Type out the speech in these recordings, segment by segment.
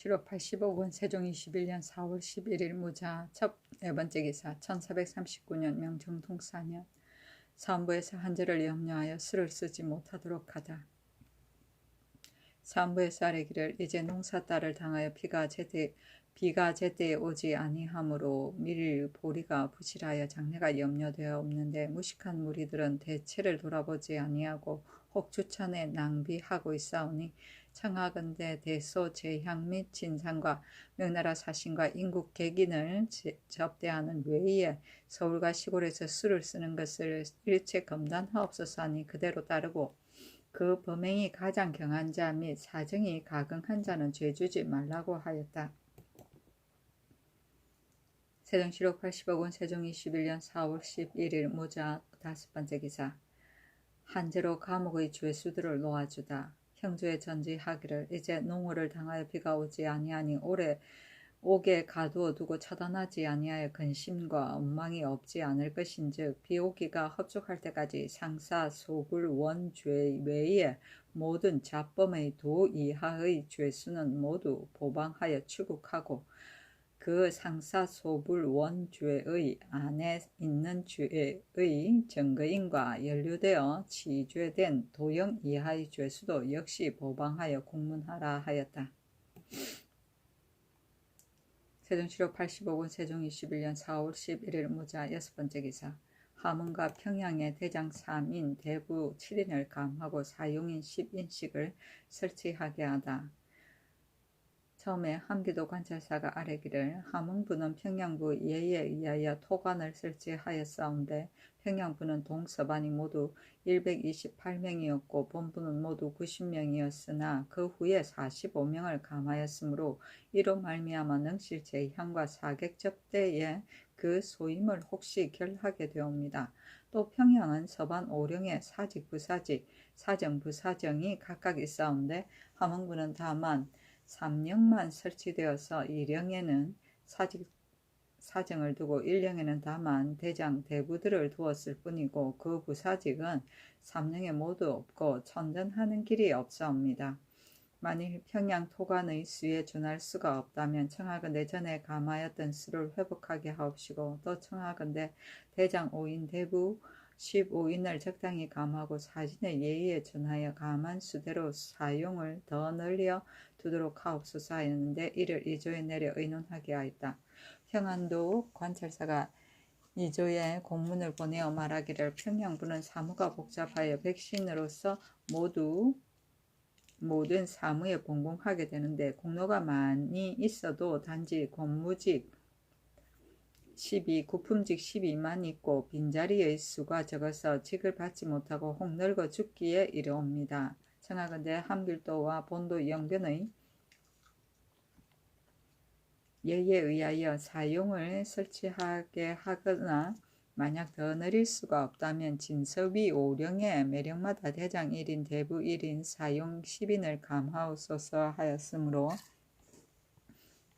7억 85군 세종 21년 4월 11일 무자 첫 네번째 기사 1439년 명정동 4년 사헌부에서 한절을 염려하여 수를 쓰지 못하도록 하다. 사헌부에서 아뢰기를 이제 농사딸을 당하여 비가 제때에 오지 아니하므로 밀 보리가 부실하여 장래가 염려되어 없는데 무식한 무리들은 대체를 돌아보지 아니하고 혹 주천에 낭비하고 있사오니 청하건대 대소 제향 및 진상과 명나라 사신과 인국 객인을 접대하는 외에 서울과 시골에서 술을 쓰는 것을 일체 검단하옵소서 하니 그대로 따르고 그 범행이 가장 경한 자 및 사정이 가긍한 자는 죄 주지 말라고 하였다. 세종시록 80억원 세종 21년 4월 11일 무자 5번째 기사 한제로 감옥의 죄수들을 놓아주다. 형조에 전지하기를 이제 농어를 당하여 비가 오지 아니하니 오게 가두어 두고 처단하지 아니하여 근심과 엉망이 없지 않을 것인즉 비오기가 흡족할 때까지 상사 소굴 원죄 외에 모든 자범의 도 이하의 죄수는 모두 보방하여 추국하고 그 상사 소불 원죄의 안에 있는 죄의 증거인과 연루되어 치죄된 도형 이하의 죄수도 역시 보방하여 공문하라 하였다. 세종시록 85군 세종 21년 4월 11일 무자 6번째 기사 함흥과 평양에 대장 3인 대부 7인을 감하고 사용인 10인씩을 설치하게 하다. 처음에 함기도 관찰사가 아뢰기를 함흥부는 평양부 예에 의하여 토관을 설치하였사온데 평양부는 동서반이 모두 128명이었고 본부는 모두 90명이었으나 그 후에 45명을 감하였으므로 이로 말미암아 능실 제향과 사객 접대에 그 소임을 혹시 결하게 되옵니다. 또 평양은 서반 5령의 사직, 부사직, 사정, 부사정이 각각 있사온데 함흥부는 다만 3령만 설치되어서 2령에는 사정을 두고 1령에는 다만 대장, 대부들을 두었을 뿐이고 그 부사직은 3령에 모두 없고 천전하는 길이 없사옵니다. 만일 평양 토관의 수에 준할 수가 없다면 청하건대 전에 감하였던 수를 회복하게 하옵시고 또 청하건대 대장 5인 대부 15인을 적당히 감하고 사진의 예의에 준하여 감한 수대로 사용을 더 늘려 두도록 하옵소서 하였는데 이를 이조에 내려 의논하게 하였다. 평안도 관찰사가 이조에 공문을 보내어 말하기를 평양부는 사무가 복잡하여 백신으로서 모든 사무에 봉공하게 되는데 공로가 많이 있어도 단지 공무직 12, 구품직 12만 있고 빈자리의 수가 적어서 직을 받지 못하고 혹 늙어 죽기에 이르옵니다. 청하건대 함길도와 본도 영변의 예에 의하여 사용을 설치하게 하거나 만약 더 늘릴 수가 없다면 진서위 5령에 매령마다 대장 1인 대부 1인 사용 10인을 감하옵소서 하였으므로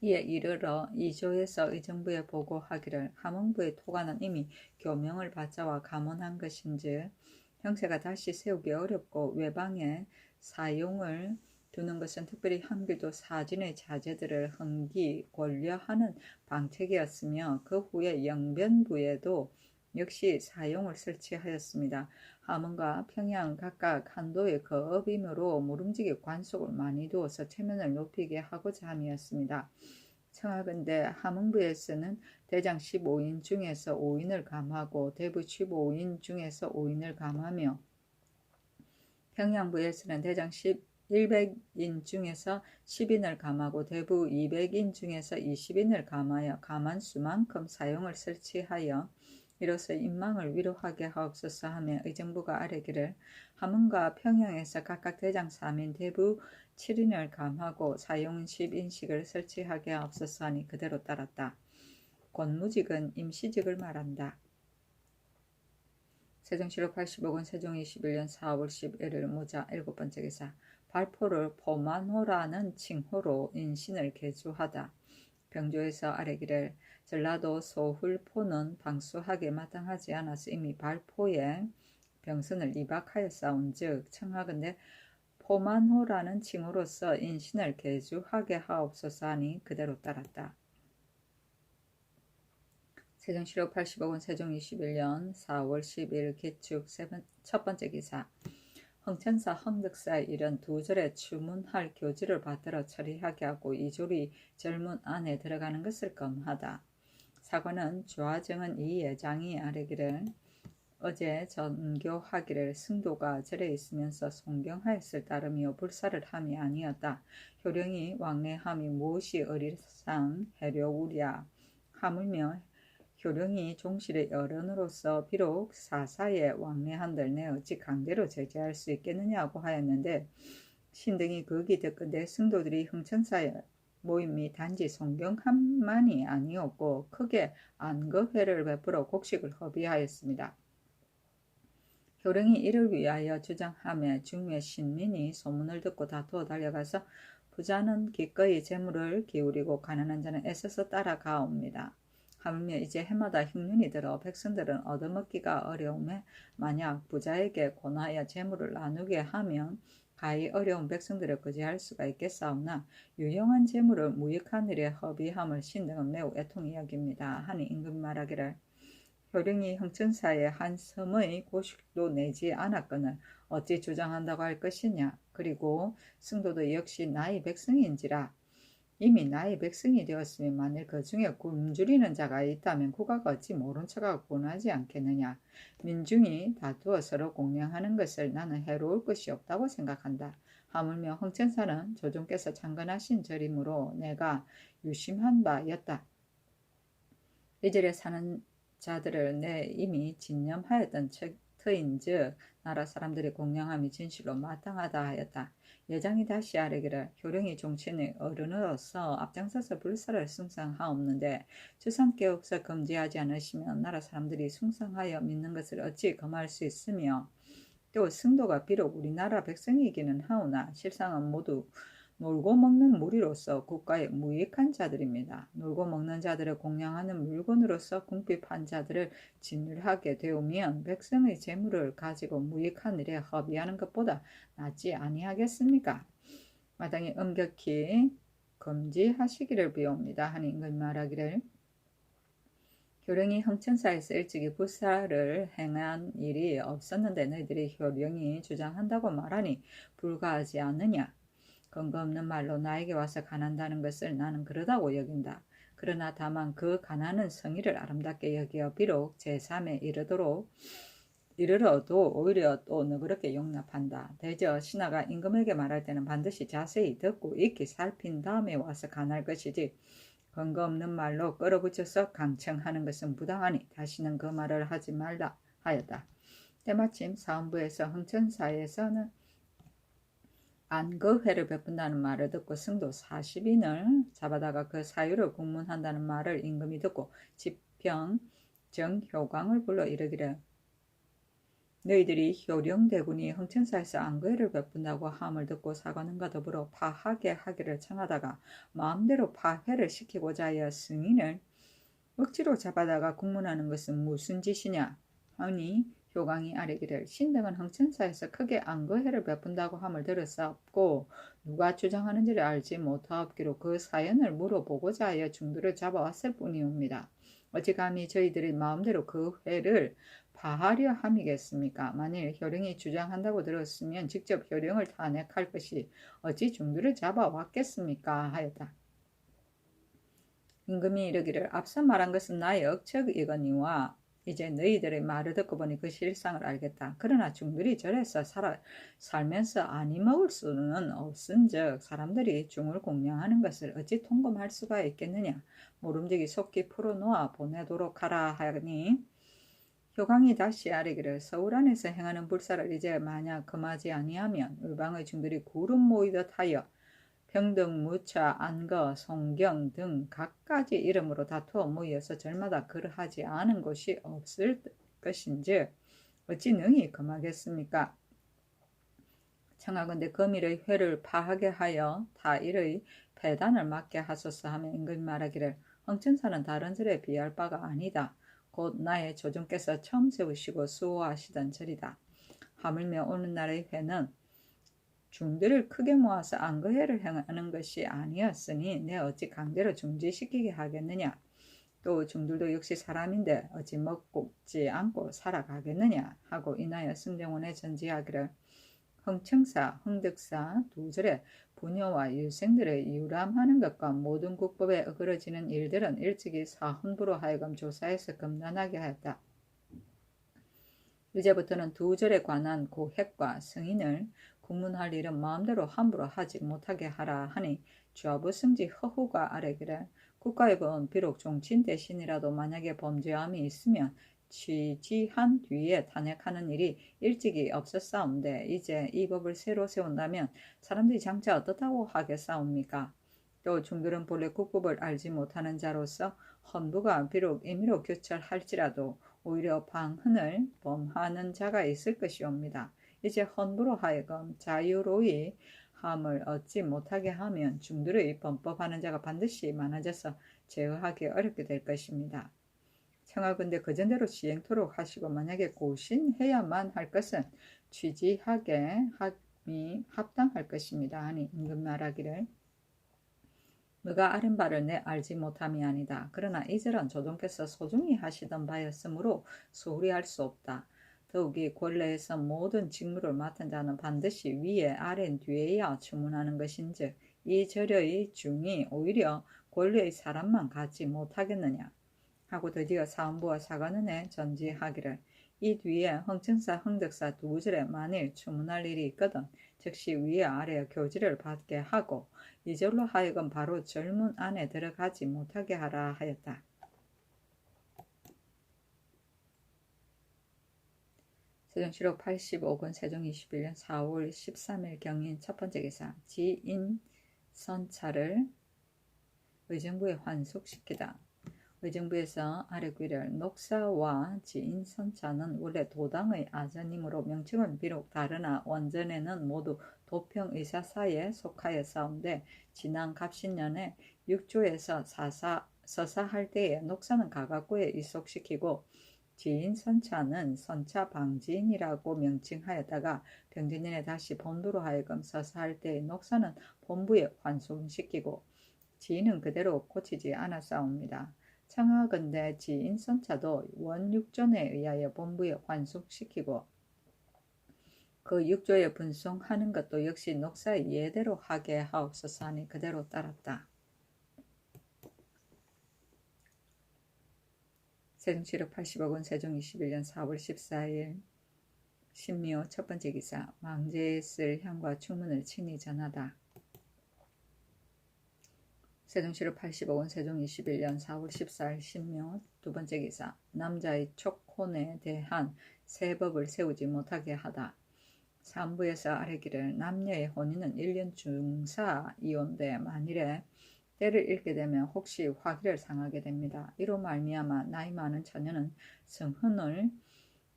이에 이르러 이조에서 의정부에 보고하기를 함흥부의 토관은 이미 교명을 받자와 감원한 것인즉 형세가 다시 세우기 어렵고 외방에 사용을 두는 것은 특별히 함길도 사진의 자제들을 흥기 권려하는 방책이었으며 그 후에 영변부에도 역시 사용을 설치하였습니다. 함흥과 평양 각각 한도의 거업이므로 모름지기 관속을 많이 두어서 체면을 높이게 하고자 함이었습니다. 청하건대 함흥부에서는 대장 15인 중에서 5인을 감하고 대부 15인 중에서 5인을 감하며 평양부에서는 대장 100인 중에서 10인을 감하고 대부 200인 중에서 20인을 감하여 감한 수만큼 사용을 설치하여 이로써 인망을 위로하게 하옵소서 하며 의정부가 아뢰기를 함흥과 평양에서 각각 대장 3인 대부 7인을 감하고 사용 10인씩을 설치하게 하옵소서 하니 그대로 따랐다. 권무직은 임시직을 말한다. 세종시록 85군 세종 21년 4월 11일 무자 7번째 기사 발포를 포만호라는 칭호로 인신을 개주하다. 병조에서 아뢰기를 전라도 소훌포는 방수하게 마땅하지 않아서 이미 발포에 병선을 이박하였사온즉 청하건대 포만호라는 칭호로서 인신을 개주하게 하옵소서 하니 그대로 따랐다. 세종시로 80억원 세종 21년 4월 10일 개축 첫 번째 기사. 흥천사 흥덕사의 일은 두 절에 추문할 교지를 받들어 처리하게 하고 이졸이 절문 안에 들어가는 것을 검하다. 사관은 좌정은 이 예장이 아뢰기를 어제 전교하기를 승도가 절에 있으면서 송경하였을 따름이요 불사를 함이 아니었다. 효령이 왕래함이 무엇이 어리상 해려우랴 하물며 효령이 종실의 어른으로서 비록 사사에 왕래한들 내 어찌 강제로 제재할 수 있겠느냐고 하였는데 신등이 거기 듣건대 승도들이 흥천사에 모임이 단지 송경함만이 아니었고 크게 안거회를 베풀어 곡식을 허비하였습니다. 효령이 이를 위하여 주장하며 중외 신민이 소문을 듣고 다투어 달려가서 부자는 기꺼이 재물을 기울이고 가난한 자는 애써서 따라가옵니다. 하물며 이제 해마다 흉년이 들어 백성들은 얻어먹기가 어려움에 만약 부자에게 권하여 재물을 나누게 하면 가히 어려운 백성들을 거지할 수가 있겠사오나 유용한 재물을 무익한 일에 허비함을 신등은 매우 애통히 여깁니다. 하니 임금이 말하기를 효령이 흥천사에 한 섬의 고식도 내지 않았거늘 어찌 주장한다고 할 것이냐. 그리고 승도도 역시 나의 백성인지라 이미 나의 백성이 되었으니 만일 그 중에 굶주리는 자가 있다면 국가가 어찌 모른 척하고 권하지 않겠느냐. 민중이 다투어 서로 공명하는 것을 나는 해로울 것이 없다고 생각한다. 하물며 흥천사는 조정께서 창건하신 절이므로 내가 유심한 바였다. 이 절에 사는 자들을 내 이미 진념하였던 터인즉 나라 사람들이 공양함이 진실로 마땅하다 하였다. 예장이 다시 아뢰기를 효령이 종친의 어른으로서 앞장서서 불사를 숭상하옵는데 주상께 없어 금지하지 않으시면 나라 사람들이 숭상하여 믿는 것을 어찌 금할 수 있으며 또 승도가 비록 우리나라 백성이기는 하오나 실상은 모두 놀고 먹는 무리로서 국가의 무익한 자들입니다. 놀고 먹는 자들을 공양하는 물건으로서 궁핍한 자들을 진멸하게 되오면 백성의 재물을 가지고 무익한 일에 허비하는 것보다 낫지 아니하겠습니까? 마땅히 엄격히 금지하시기를 비옵니다. 하니 임금이 말하기를 효령이 흥천사에서 일찍이 불사를 행한 일이 없었는데 너희들이 효령이 주장한다고 말하니 불가하지 않느냐. 근거 없는 말로 나에게 와서 가난다는 것을 나는 그러다고 여긴다. 그러나 다만 그 가난은 성의를 아름답게 여겨 비록 제3에 이르러도 오히려 또 너그럽게 용납한다. 대저 신하가 임금에게 말할 때는 반드시 자세히 듣고 익히 살핀 다음에 와서 간할 것이지 근거 없는 말로 끌어붙여서 강청하는 것은 부당하니 다시는 그 말을 하지 말라 하였다. 때마침 사헌부에서 흥천사에서는 안거회를 베푼다는 말을 듣고 승도 40인을 잡아다가 그 사유를 국문한다는 말을 임금이 듣고 지평 정효광을 불러 이르기를 너희들이 효령대군이 흥천사에서 안거회를 베푼다고 함을 듣고 사관원과 더불어 파하게 하기를 청하다가 마음대로 파회를 시키고자 하여 승인을 억지로 잡아다가 국문하는 것은 무슨 짓이냐 하니 효광이 아뢰기를 신등은 흥천사에서 크게 안거회를 베푼다고 함을 들었사옵고 누가 주장하는지를 알지 못하옵기로 그 사연을 물어보고자 하여 중도를 잡아왔을 뿐이옵니다. 어찌 감히 저희들이 마음대로 그 회를 파하려 함이겠습니까? 만일 효령이 주장한다고 들었으면 직접 효령을 탄핵할 것이 어찌 중도를 잡아왔겠습니까? 하였다. 임금이 이르기를 앞서 말한 것은 나의 억척이거니와 이제 너희들의 말을 듣고 보니 그 실상을 알겠다. 그러나 중들이 절에서 살면서 아니 먹을 수는 없은즉 사람들이 중을 공양하는 것을 어찌 통금할 수가 있겠느냐. 모름지기 속히 풀어놓아 보내도록 하라 하니 효광이 다시 아뢰기를 서울 안에서 행하는 불사를 이제 만약 금하지 아니하면 울방의 중들이 구름 모이듯 하여 평등, 무차, 안거, 송경 등 각가지 이름으로 다투어 모여서 절마다 그러하지 않은 곳이 없을 것인즉 어찌 능히 금하겠습니까? 청하건대 금일의 회를 파하게 하여 타일의 폐단을 막게 하소서 하며 임금이 말하기를 흥천사는 다른 절에 비할 바가 아니다. 곧 나의 조정께서 처음 세우시고 수호하시던 절이다. 하물며 오늘날의 회는 중들을 크게 모아서 안거해를 행하는 것이 아니었으니 내 어찌 강제로 중지시키게 하겠느냐. 또 중들도 역시 사람인데 어찌 먹지 않고 살아가겠느냐 하고 인하여 승정원에 전지하기를 흥청사, 흥덕사 두 절에 부녀와 유생들의 유람하는 것과 모든 국법에 어그러지는 일들은 일찍이 사헌부로 하여금 조사해서 검단하게 하였다. 이제부터는 두 절에 관한 고획과 승인을 국문할 일은 마음대로 함부로 하지 못하게 하라 하니 주하부 승지 허후가 아뢰기를 국가의법은 비록 종친 대신이라도 만약에 범죄함이 있으면 취지한 뒤에 탄핵하는 일이 일찍이 없었사온데 이제 이 법을 새로 세운다면 사람들이 장차 어떻다고 하겠사옵니까? 또 중들은 본래 국법을 알지 못하는 자로서 헌부가 비록 임의로 교철할지라도 오히려 방흔을 범하는 자가 있을 것이옵니다. 이제 헌부로 하여금 자유로이 함을 얻지 못하게 하면 중들의 범법하는 자가 반드시 많아져서 제어하기 어렵게 될 것입니다. 청하건대 그전대로 시행토록 하시고 만약에 고신해야만 할 것은 취지하게 함이 합당할 것입니다. 하니 임금 말하기를 너가 아는 바를 내 알지 못함이 아니다. 그러나 이 절은 조정께서 소중히 하시던 바였으므로 소홀히 할 수 없다. 더욱이 권례에서 모든 직무를 맡은 자는 반드시 위에 아래 뒤에야 주문하는 것인즉 이 절의 중이 오히려 권례의 사람만 갖지 못하겠느냐 하고 드디어 사헌부와 사관원에 전지하기를 이 뒤에 흥청사 흥덕사 두 절에 만일 주문할 일이 있거든 즉시 위에 아래 교지를 받게 하고 이절로 하여금 바로 절문 안에 들어가지 못하게 하라 하였다. 세종시록 85권 세종 21년 4월 13일 경인 첫 번째 기사 지인 선차를 의정부에 환속시키다. 의정부에서 아래귀를 녹사와 지인 선차는 원래 도당의 아전이므로 명칭은 비록 다르나 원전에는 모두 도평의사사에 속하였사온데 지난 갑신년에 육조에서 서사할 때에 녹사는 가각구에 이속시키고 지인 선차는 선차방지인이라고 명칭하였다가 병진년에 다시 본부로 하여금 서사할 때에 녹사는 본부에 환송시키고 지인은 그대로 고치지 않았사옵니다. 청하건대 지인 선차도 원육전에 의하여 본부에 환송시키고 그 육조에 분송하는 것도 역시 녹사의 예대로 하게 하옵소서 하니 그대로 따랐다. 세종시록 80억원 세종 21년 4월 14일 신미호 첫 번째 기사 왕제에 쓸 향과 충문을 친히 전하다. 세종시록 80억원 세종 21년 4월 14일 신묘 두 번째 기사 남자의 촉혼에 대한 새 법을 세우지 못하게 하다. 산부에서 아래기를 남녀의 혼인은 1년 중사이온데 만일에 때를 잃게 되면 혹시 화기를 상하게 됩니다. 이로 말미암아 나이 많은 처녀는 성혼을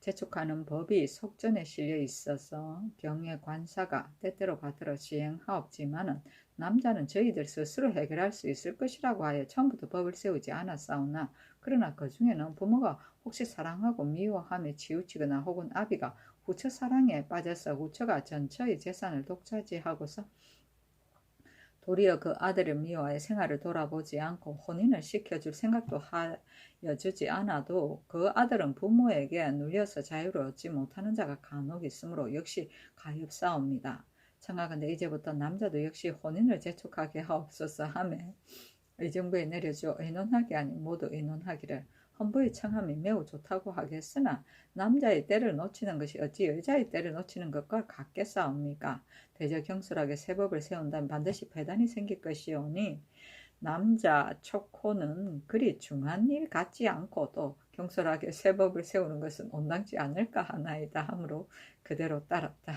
재촉하는 법이 속전에 실려 있어서 경의 관사가 때때로 받들어 시행하옵지만은 남자는 저희들 스스로 해결할 수 있을 것이라고 하여 처음부터 법을 세우지 않았사오나 그러나 그 중에는 부모가 혹시 사랑하고 미워함에 치우치거나 혹은 아비가 후처 사랑에 빠져서 후처가 전처의 재산을 독차지하고서 도리어 그 아들을 미워하여 생활을 돌아보지 않고 혼인을 시켜줄 생각도 하여주지 않아도 그 아들은 부모에게 눌려서 자유를 얻지 못하는 자가 간혹 있으므로 역시 가엾사옵니다. 청하건대 이제부터 남자도 역시 혼인을 재촉하게 하옵소서 하매 의정부에 내려줘 의논하게 아니 모두 의논하기를 헌부의 청함이 매우 좋다고 하겠으나 남자의 때를 놓치는 것이 어찌 여자의 때를 놓치는 것과 같겠사옵니까? 대저 경솔하게 새 법을 세운다면 반드시 배단이 생길 것이오니 남자 촉호는 그리 중한 일 같지 않고 또 경솔하게 새 법을 세우는 것은 온당치 않을까 하나이다 하므로 그대로 따랐다.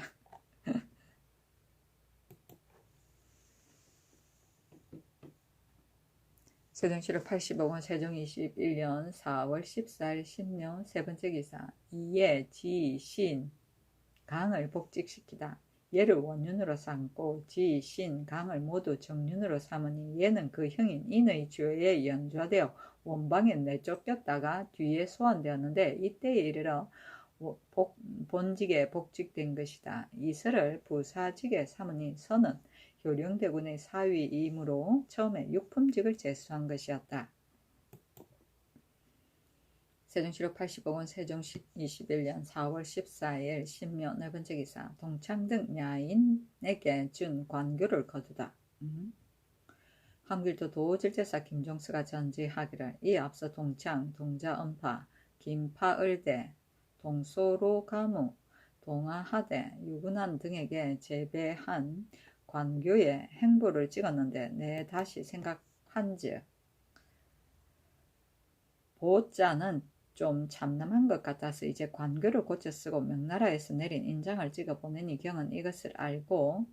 세종시록 80억원 세종 21년 4월 14일 신묘 세 번째 기사 이에 지, 신, 강을 복직시키다. 예를 원윤으로 삼고 지, 신, 강을 모두 정윤으로 삼으니 얘는 그 형인 인의 죄에 연좌되어 원방에 내쫓겼다가 뒤에 소환되었는데 이때에 이르러 본직에 복직된 것이다. 이설을 부사직에 삼으니 선은 효령대군의 사위이므로 처음에 육품직을 제수한 것이었다. 세종시록 80억원 세종 21년 4월 14일 신묘 네 번째 기사 동창 등 야인에게 준 관교를 거두다. 함길도 도질제사 김종수가 전지하기를 이 앞서 동창, 동자언파, 김파을대, 동소로가무, 동아하대, 유군한 등에게 제배한 관교의 행보를 찍었는데 내 다시 생각한즉 보자는 좀 참남한 것 같아서 이제 관교를 고쳐 쓰고 명나라에서 내린 인장을 찍어 보내니 경은 이것을 알고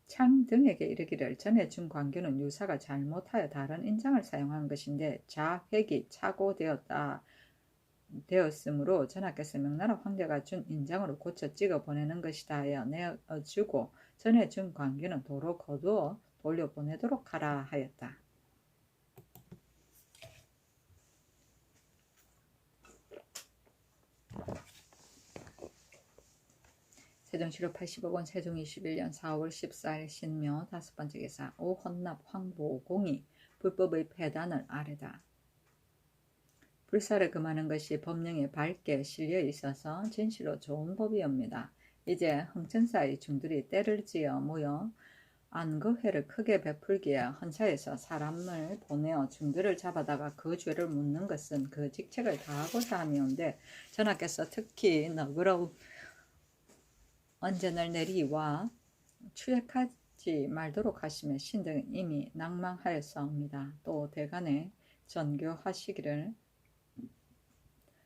창 등에게 이르기를 전에 준 관교는 유사가 잘못하여 다른 인장을 사용한 것인데 자획이 착오되었으므로 전하께서 명나라 황제가 준 인장으로 고쳐 찍어 보내는 것이다 하여 내어주고 전에 준 관교는 도로 거두어 돌려보내도록 하라 하였다. 세종시록 80억원 세종 21년 4월 14일 신묘 다섯 번째 기사 오헌납 황보공이 불법의 폐단을 아뢰다. 불사를 금하는 것이 법령에 밝게 실려 있어서 진실로 좋은 법이옵니다. 이제 흥천사의 중들이 때를 지어 모여 안거회를 크게 베풀기에 헌사에서 사람을 보내어 중들을 잡아다가 그 죄를 묻는 것은 그 직책을 다하고자 함이온데 전하께서 특히 너그러운 언전을 내리와 추액하지 말도록 하시며 신등은 이미 낭망하였사옵니다. 또 대간에 전교하시기를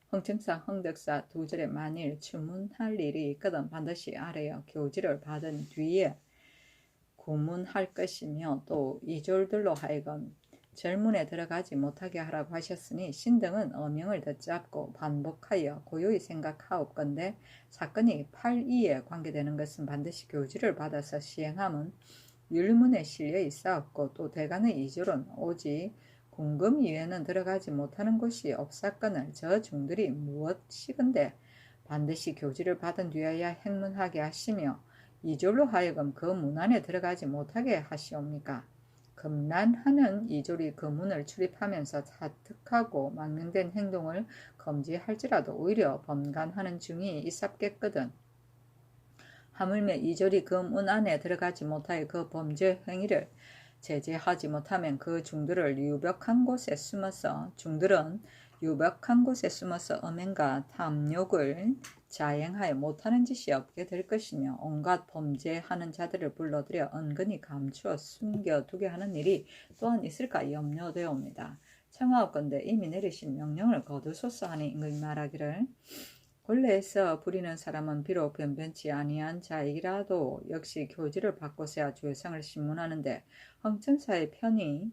흥청사, 흥덕사 두 절에 만일 추문할 일이 있거든 반드시 아래여 교지를 받은 뒤에 구문할 것이며 또 이졸들로 하여금 절문에 들어가지 못하게 하라고 하셨으니 신등은 어명을 듣잡고 반복하여 고요히 생각하옵건대 사건이 8.2에 관계되는 것은 반드시 교지를 받아서 시행함은 율문에 실려 있사옵고 또 대간의 이졸은 오직 궁금 이외에는 들어가지 못하는 곳이 없사건을 저 중들이 무엇이건대 반드시 교지를 받은 뒤에야 행문하게 하시며 이졸로 하여금 그 문 안에 들어가지 못하게 하시옵니까? 금란하는 이졸이 그 문을 출입하면서 사특하고 망명된 행동을 금지할지라도 오히려 범간하는 중이 있었겠거든. 하물며 이졸이 그 문 안에 들어가지 못하여 그 범죄 행위를 제재하지 못하면 그 중들을 유벽한 곳에 숨어서 중들은 유벽한 곳에 숨어서 음행과 탐욕을 자행하여 못하는 짓이 없게 될 것이며 온갖 범죄하는 자들을 불러들여 은근히 감추어 숨겨두게 하는 일이 또한 있을까 염려되옵니다. 청하옵건대 이미 내리신 명령을 거두소서 하니 임금이 말하기를 본래에서 부리는 사람은 비록 변변치 아니한 자이라도 역시 교지를 받고서야 죄상을 신문하는데 흥천사의 편이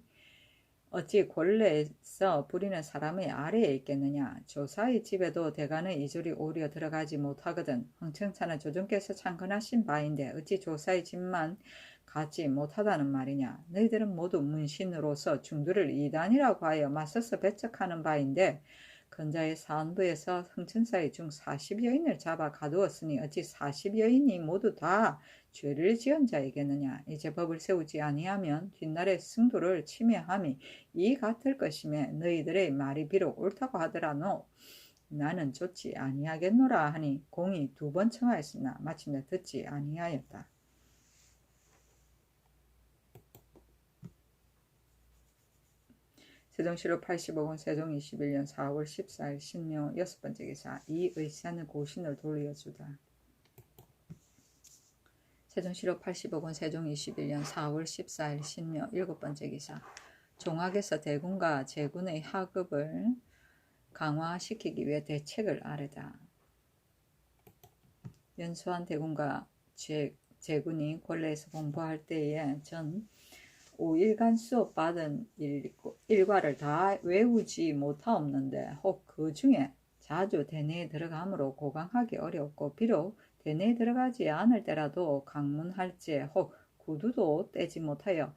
어찌 본래에서 부리는 사람의 아래에 있겠느냐. 조사의 집에도 대간의 이졸이 오히려 들어가지 못하거든. 흥천사는 조정께서 창건하신 바인데 어찌 조사의 집만 가지 못하다는 말이냐. 너희들은 모두 문신으로서 중들을 이단이라고 하여 맞서서 배척하는 바인데 근자의 사헌부에서 흥천사의 중 40여인을 잡아 가두었으니 어찌 40여인이 모두 다 죄를 지은 자이겠느냐. 이제 법을 세우지 아니하면 뒷날의 승도를 침해함이 이 같을 것이며 너희들의 말이 비록 옳다고 하더라도 나는 좋지 아니하겠노라 하니 공이 2번 청하였으나 마침내 듣지 아니하였다. 세종시록 80억원 세종 21년 4월 14일 신묘 여섯 번째 기사 이 의사는 고신을 돌려주다. 세종시록 80억원 세종 21년 4월 14일 신묘 일곱 번째 기사 종학에서 대군과 제군의 하급을 강화시키기 위해 대책을 아뢰다. 연수한 대군과 제군이 권례에서 공부할 때에 전 5일간 수업 받은 일과를 다 외우지 못하옵는데 혹 그 중에 자주 대내에 들어가므로 고강하기 어렵고 비록 대내에 들어가지 않을 때라도 강문할지 혹 구두도 떼지 못하여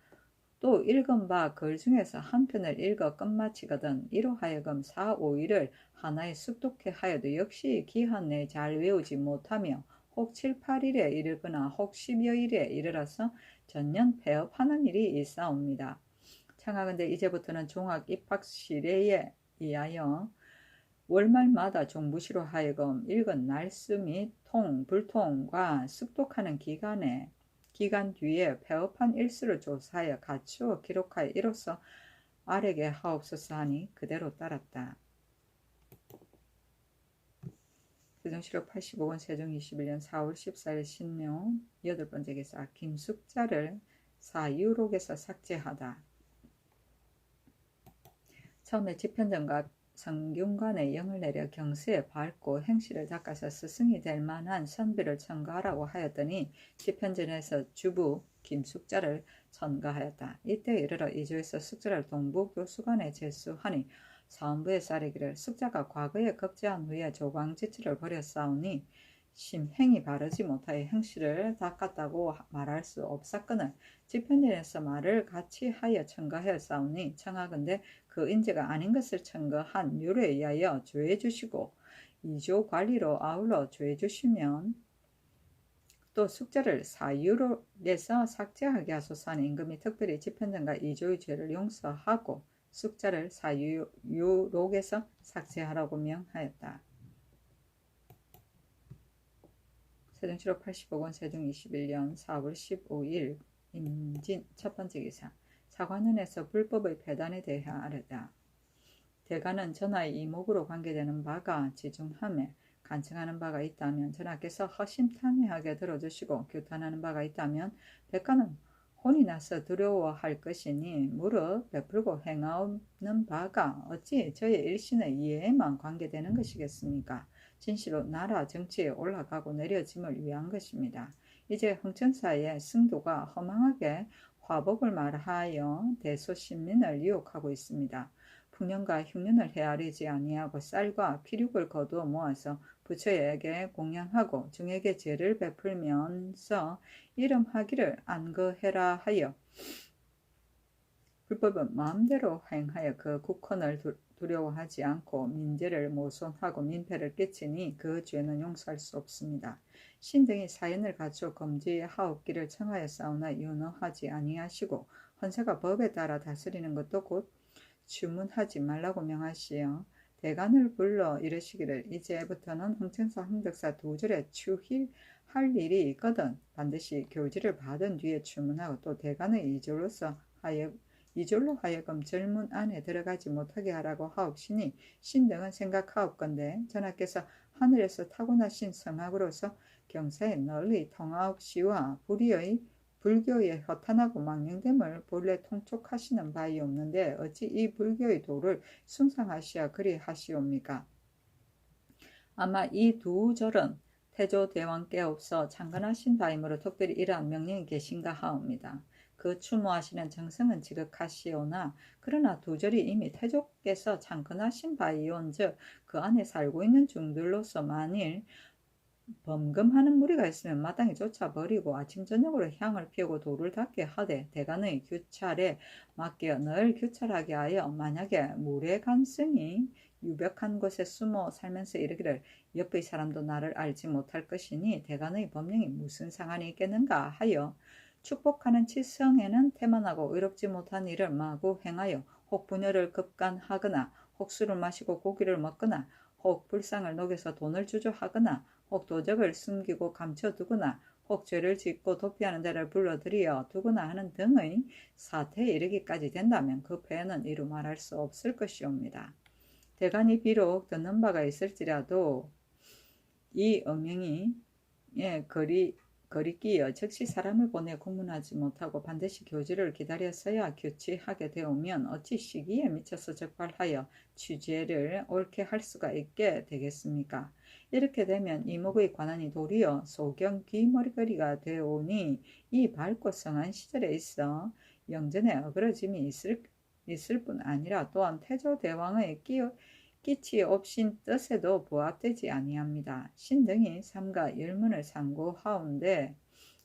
또 읽은 바 글 중에서 한 편을 읽어 끝마치거든 이로 하여금 4, 5일을 하나에 숙독해 하여도 역시 기한 내에 잘 외우지 못하며 혹 7, 8일에 이르거나 혹 10여일에 이르러서 전년 폐업하는 일이 있사옵니다. 청하건대 이제부터는 종학 입학시례에 의하여 월말마다 종부시로 하여금 읽은 날수 및 통, 불통과 숙독하는 기간 뒤에 폐업한 일수를 조사하여 갖추어 기록하여 이로써 아래게 하옵소서 하니 그대로 따랐다. 세종시록 85권 세종 21년 4월 14일 신묘 8번째 기사 김숙자를 사유록에서 삭제하다. 처음에 집현전과 성균관에 영을 내려 경수에 밟고 행실을 닦아서 스승이 될 만한 선비를 천거하라고 하였더니 집현전에서 주부 김숙자를 천거하였다. 이때 이르러 이조에서 숙자를 동부교수관에 제수하니 사원부에 싸르기를 숙자가 과거에 급제한 후에 조광지치를 버렸사오니 심행이 바르지 못하여 행실을 닦았다고 말할 수 없사건을 집현전에서 말을 같이 하여 천거하였사오니 청하건대 그 인재가 아닌 것을 천거한 율에 의하여 조해 주시고 이조 관리로 아울러 조해 주시면 또 숙자를 사유록에서 삭제하게 하소서 하는 임금이 특별히 집현전과 이조의 죄를 용서하고 숙자를 사유록에서 삭제하라고 명하였다. 세종시록 85권 세종 21년 4월 15일 임진 첫번째 기사 사관원에서 불법의 폐단에 대해 아뢰다. 대가는 전하의 이목으로 관계되는 바가 지중함에 간청하는 바가 있다면 전하께서 허심탄회하게 들어주시고 규탄하는 바가 있다면 백가는 혼이 나서 두려워할 것이니 무릇 베풀고 행하옵는 바가 어찌 저의 일신의 이해에만 관계되는 것이겠습니까? 진실로 나라 정치에 올라가고 내려짐을 위한 것입니다. 이제 흥천사의 승도가 허망하게 화법을 말하여 대소신민을 유혹하고 있습니다. 풍년과 흉년을 헤아리지 아니하고 쌀과 피륙을 거두어 모아서 부처에게 공양하고 중에게 죄를 베풀면서 이름하기를 안거해라 하여 불법은 마음대로 행하여 그 국헌을 두려워하지 않고 민재를 모손하고 민폐를 끼치니 그 죄는 용서할 수 없습니다. 신등이 사연을 갖추어 검지하옵기를 청하였사오나 윤허하지 아니하시고 헌세가 법에 따라 다스리는 것도 곧 주문하지 말라고 명하시어 대간을 불러 이르시기를 이제부터는 흥천사 흥덕사 두 절에 추힐할 일이 있거든 반드시 교지를 받은 뒤에 주문하고 또 대간의 이졸로 하여금 절문 안에 들어가지 못하게 하라고 하옵시니 신등은 생각하옵건대 전하께서 하늘에서 타고나신 성학으로서 경사에 널리 통하옵시와 불교의 허탄하고 망령됨을 본래 통촉하시는 바이 없는데 어찌 이 불교의 도를 숭상하시어 그리 하시옵니까? 아마 이 두 절은 태조대왕께 없어 창건하신 바이므로 특별히 이러한 명령이 계신가 하옵니다. 그 추모하시는 정성은 지극하시오나 그러나 두 절이 이미 태조께서 창건하신 바이온즉 그 안에 살고 있는 중들로서 만일 범금하는 무리가 있으면 마땅히 쫓아버리고 아침 저녁으로 향을 피우고 돌을 닦게 하되 대간의 규찰에 맡겨 늘 규찰하게 하여 만약에 무례간성이 유벽한 곳에 숨어 살면서 이르기를 옆의 사람도 나를 알지 못할 것이니 대간의 법령이 무슨 상관이 있겠는가 하여 축복하는 치성에는 태만하고 의롭지 못한 일을 마구 행하여 혹 부녀를 급간하거나 혹 술을 마시고 고기를 먹거나 혹 불상을 녹여서 돈을 주저하거나 혹 도적을 숨기고 감춰두거나 혹 죄를 짓고 도피하는 자를 불러들여 두거나 하는 등의 사태에 이르기까지 된다면 그 폐해는 이루 말할 수 없을 것이옵니다. 대간이 비록 듣는 바가 있을지라도 이 엄명이 거리끼어 즉시 사람을 보내 공문하지 못하고 반드시 교지를 기다렸어야 교치하게 되오면 어찌 시기에 미쳐서 적발하여 취재를 옳게 할 수가 있게 되겠습니까? 이렇게 되면 이목의 관한이 도리어 소경 귀머리거리가 되오니 이 밝고 성한 시절에 있어 영전에 어그러짐이 있을 뿐 아니라 또한 태조대왕의 끼치 없인 뜻에도 부합되지 아니합니다. 신등이 삼가 열문을 상고하온데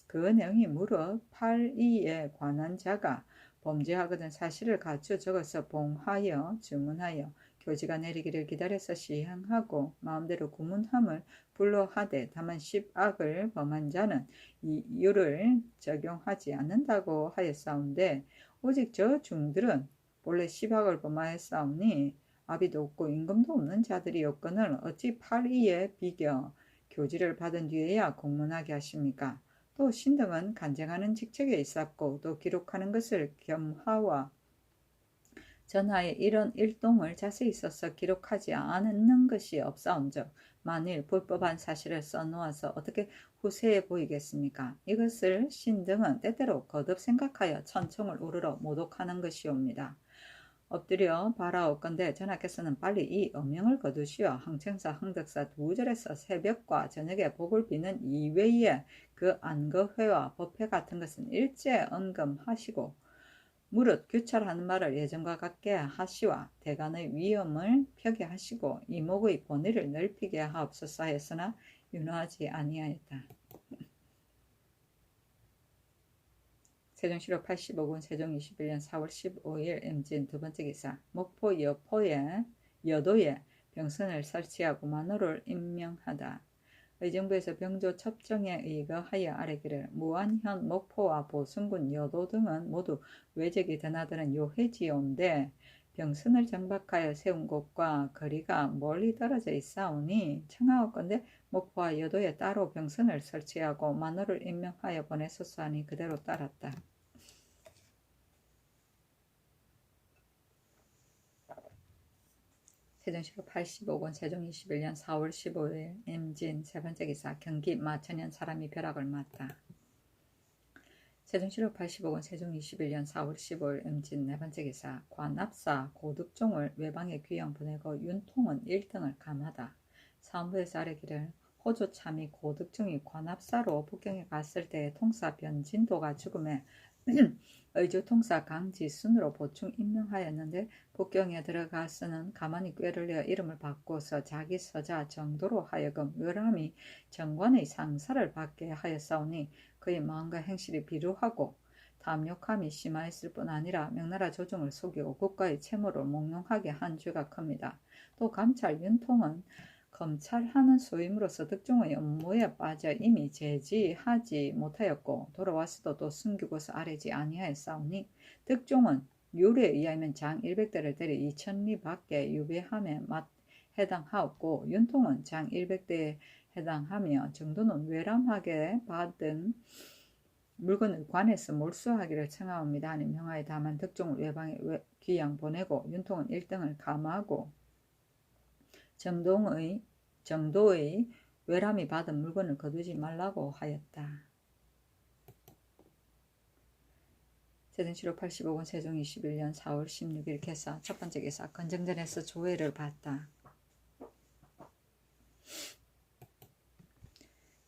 그 내용이 무릇 8이에 관한 자가 범죄하거든 사실을 갖추어 적어서 봉하여 주문하여 교지가 내리기를 기다려서 시행하고 마음대로 구문함을 불로하되 다만 10악을 범한 자는 이 유를 적용하지 않는다고 하였사온데 오직 저 중들은 본래 10악을 범하였사오니 아비도 없고 임금도 없는 자들이었거늘 어찌 8위에 비겨 교지를 받은 뒤에야 공문하게 하십니까? 또 신등은 간쟁하는 직책에 있었고 또 기록하는 것을 겸하와 전하에 이런 일동을 자세히 써서 기록하지 않는 것이 없사온즉 만일 불법한 사실을 써놓아서 어떻게 후세에 보이겠습니까? 이것을 신등은 때때로 거듭 생각하여 천청을 우르러 모독하는 것이옵니다. 엎드려 바라옵건대 전하께서는 빨리 이 엄명을 거두시어 항청사 항덕사 2절에서 새벽과 저녁에 복을 비는 이외에 그 안거회와 법회 같은 것은 일제 언금하시고 무릇 규찰하는 말을 예전과 같게 하시와 대간의 위엄을 펴게 하시고 이목의 본의를 넓히게 하옵소서 했으나 윤호하지 아니하였다. 세종시록 85군 세종 21년 4월 15일 임진 두 번째 기사 목포 여도에 병선을 설치하고 만호를 임명하다. 의정부에서 병조 첩정에 의거하여 아래기를 무안현 목포와 보승군 여도 등은 모두 외적이 드나드는 요해지온데 병선을 정박하여 세운 곳과 거리가 멀리 떨어져 있사오니 청하옵건대 목포와 여도에 따로 병선을 설치하고 만호를 임명하여 보내소서 하니 그대로 따랐다. 세종시록 85권 세종 21년 4월 15일 임진 세 번째 기사 경기 마천현 사람이 벼락을 맞다. 세종시록 85권 세종 21년 4월 15일 임진 네 번째 기사 관납사 고득종을 외방에 귀양 보내고 윤통은 1등을 감하다. 사원부에서 아래기를 호조 참이 고득종이 관납사로 북경에 갔을 때의 통사 변진도가 죽음에 의주통사 강지순으로 보충 임명하였는데 북경에 들어가서는 가만히 꾀를 내어 이름을 바꿔서 자기 서자 정도로 하여금 외람이 정관의 상사를 받게 하였사오니 그의 마음과 행실이 비루하고 탐욕함이 심하였을 뿐 아니라 명나라 조정을 속이고 국가의 채무를 몽롱하게 한 죄가 큽니다. 또 감찰 윤통은 검찰하는 소임으로서 득종의 업무에 빠져 이미 제지하지 못하였고 돌아왔어도 또 숨기고서 아뢰지 아니하였사오니 득종은 율에 의하면 장 100대를 때려 2000리 밖에 유배함에 해당하였고 윤통은 장 100대에 해당하며 정도는 외람하게 받은 물건을 관에서 몰수하기를 청하옵니다 하는 명하에 다만 득종을 외방에 귀양 보내고 윤통은 1등을 감하고 정도의 외람이 받은 물건을 거두지 말라고 하였다. 세종시록 85권 세종 21년 4월 16일 개사 첫 번째 개사 건정전에서 조회를 받다.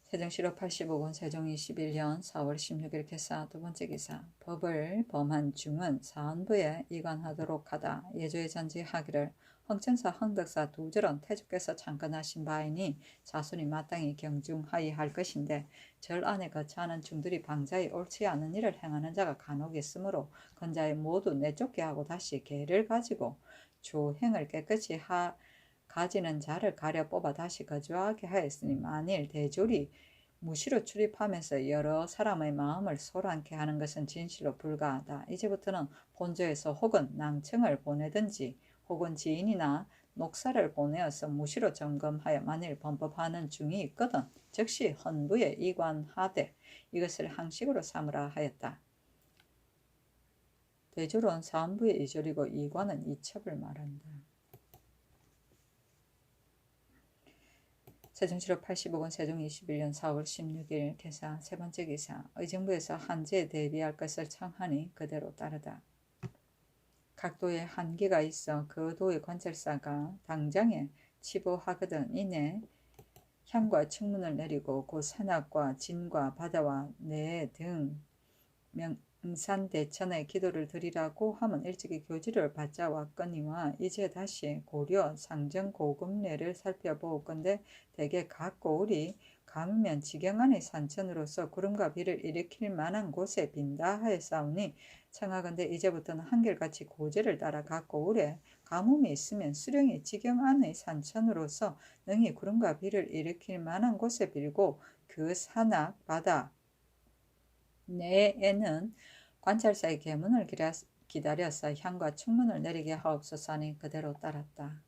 세종시록 85권 세종 21년 4월 16일 개사 두 번째 기사 법을 범한 중은 사헌부에 이관하도록 하다. 예조에 전지하기를 황천사 황덕사 2절은 태조께서 창건하신 바이니 자손이 마땅히 경중하여 할 것인데 절 안에 거처하는 중들이 방자에 옳지 않은 일을 행하는 자가 간혹 있으므로 건자에 모두 내쫓게 하고 다시 계를 가지고 조행을 깨끗이 가지는 자를 가려 뽑아 다시 거주하게 하였으니 만일 대졸이 무시로 출입하면서 여러 사람의 마음을 소란케 하는 것은 진실로 불가하다. 이제부터는 본조에서 혹은 낭청을 보내든지 혹은 지인이나 녹사를 보내어서 무시로 점검하여 만일 범법하는 중이 있거든 즉시 헌부에 이관하되 이것을 항식으로 삼으라 하였다. 대졸은 사헌부에 이졸이고 이관은 이첩을 말한다. 세종시록 85권 세종 21년 4월 16일 개사 세 번째 기사 의정부에서 한제에 대비할 것을 청하니 그대로 따르다. 각 도에 한계가 있어 그 도의 관찰사가 당장에 치보하거든 이내 향과 청문을 내리고 곧 산악과 진과 바다와 내 등 명산대천의 기도를 드리라고 하면 일찍이 교지를 받자 왔거니와 이제 다시 고려 상정고금례를 살펴보건대 대개 각 고을이 감으면 지경 안의 산천으로서 구름과 비를 일으킬 만한 곳에 빈다 하였사오니 청하건대 이제부터는 한결같이 고제를 따라 갖고 오래 가뭄이 있으면 수령이 지경 안의 산천으로서 능히 구름과 비를 일으킬 만한 곳에 빌고 그 산악 바다 내에는 관찰사의 계문을 기다려서 향과 충문을 내리게 하옵소서 하니 그대로 따랐다.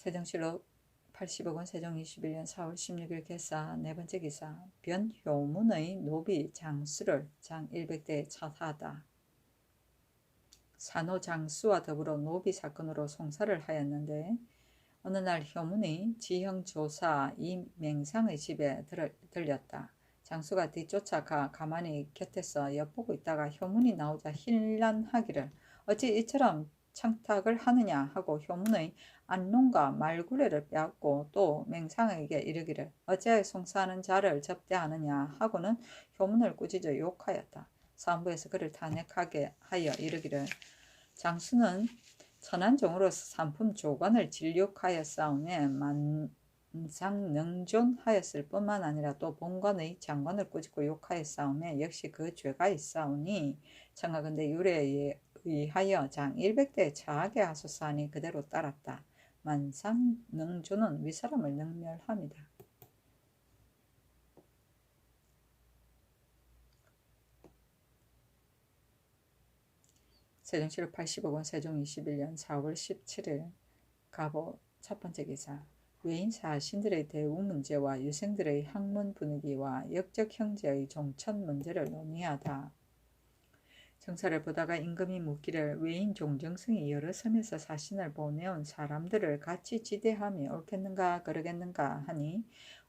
세종실록 80억원 세종 21년 4월 16일 개사 네번째 기사 변효문의 노비 장수를 장 100대에 처하다. 산호 장수와 더불어 노비 사건으로 송사를 하였는데 어느 날 효문이 지형 조사 이맹상의 집에 들렸다. 장수가 뒤쫓아가 가만히 곁에서 엿보고 있다가 효문이 나오자 힐난하기를 어찌 이처럼 청탁을 하느냐 하고 효문의 안론과 말구레를 빼앗고 또 맹상에게 이르기를 어찌하여 송사하는 자를 접대하느냐 하고는 효문을 꾸짖어 욕하였다. 사헌부에서 그를 탄핵하게 하여 이르기를 장수는 천한종으로서 산품 조관을 진력하였사오매 만상능존하였을 뿐만 아니라 또 본관의 장관을 꾸짖고 욕하였사오매 역시 그 죄가 있사오니 청하건대 유래에 의하여 장 100대에 처하게 하소서 하니 그대로 따랐다. 만상능존은 윗사람을 능멸합니다. 세종실록 80억원 세종 21년 4월 17일 가보 첫번째 기사 외인 사신들의 대우 문제와 유생들의 학문 분위기와 역적 형제의 종천 문제를 논의하다. 정사를 보다가 임금이 묻기를 외인 종정승이 여러 섬에서 사신을 보내온 사람들을 같이 지대함이 옳겠는가 그러겠는가 하니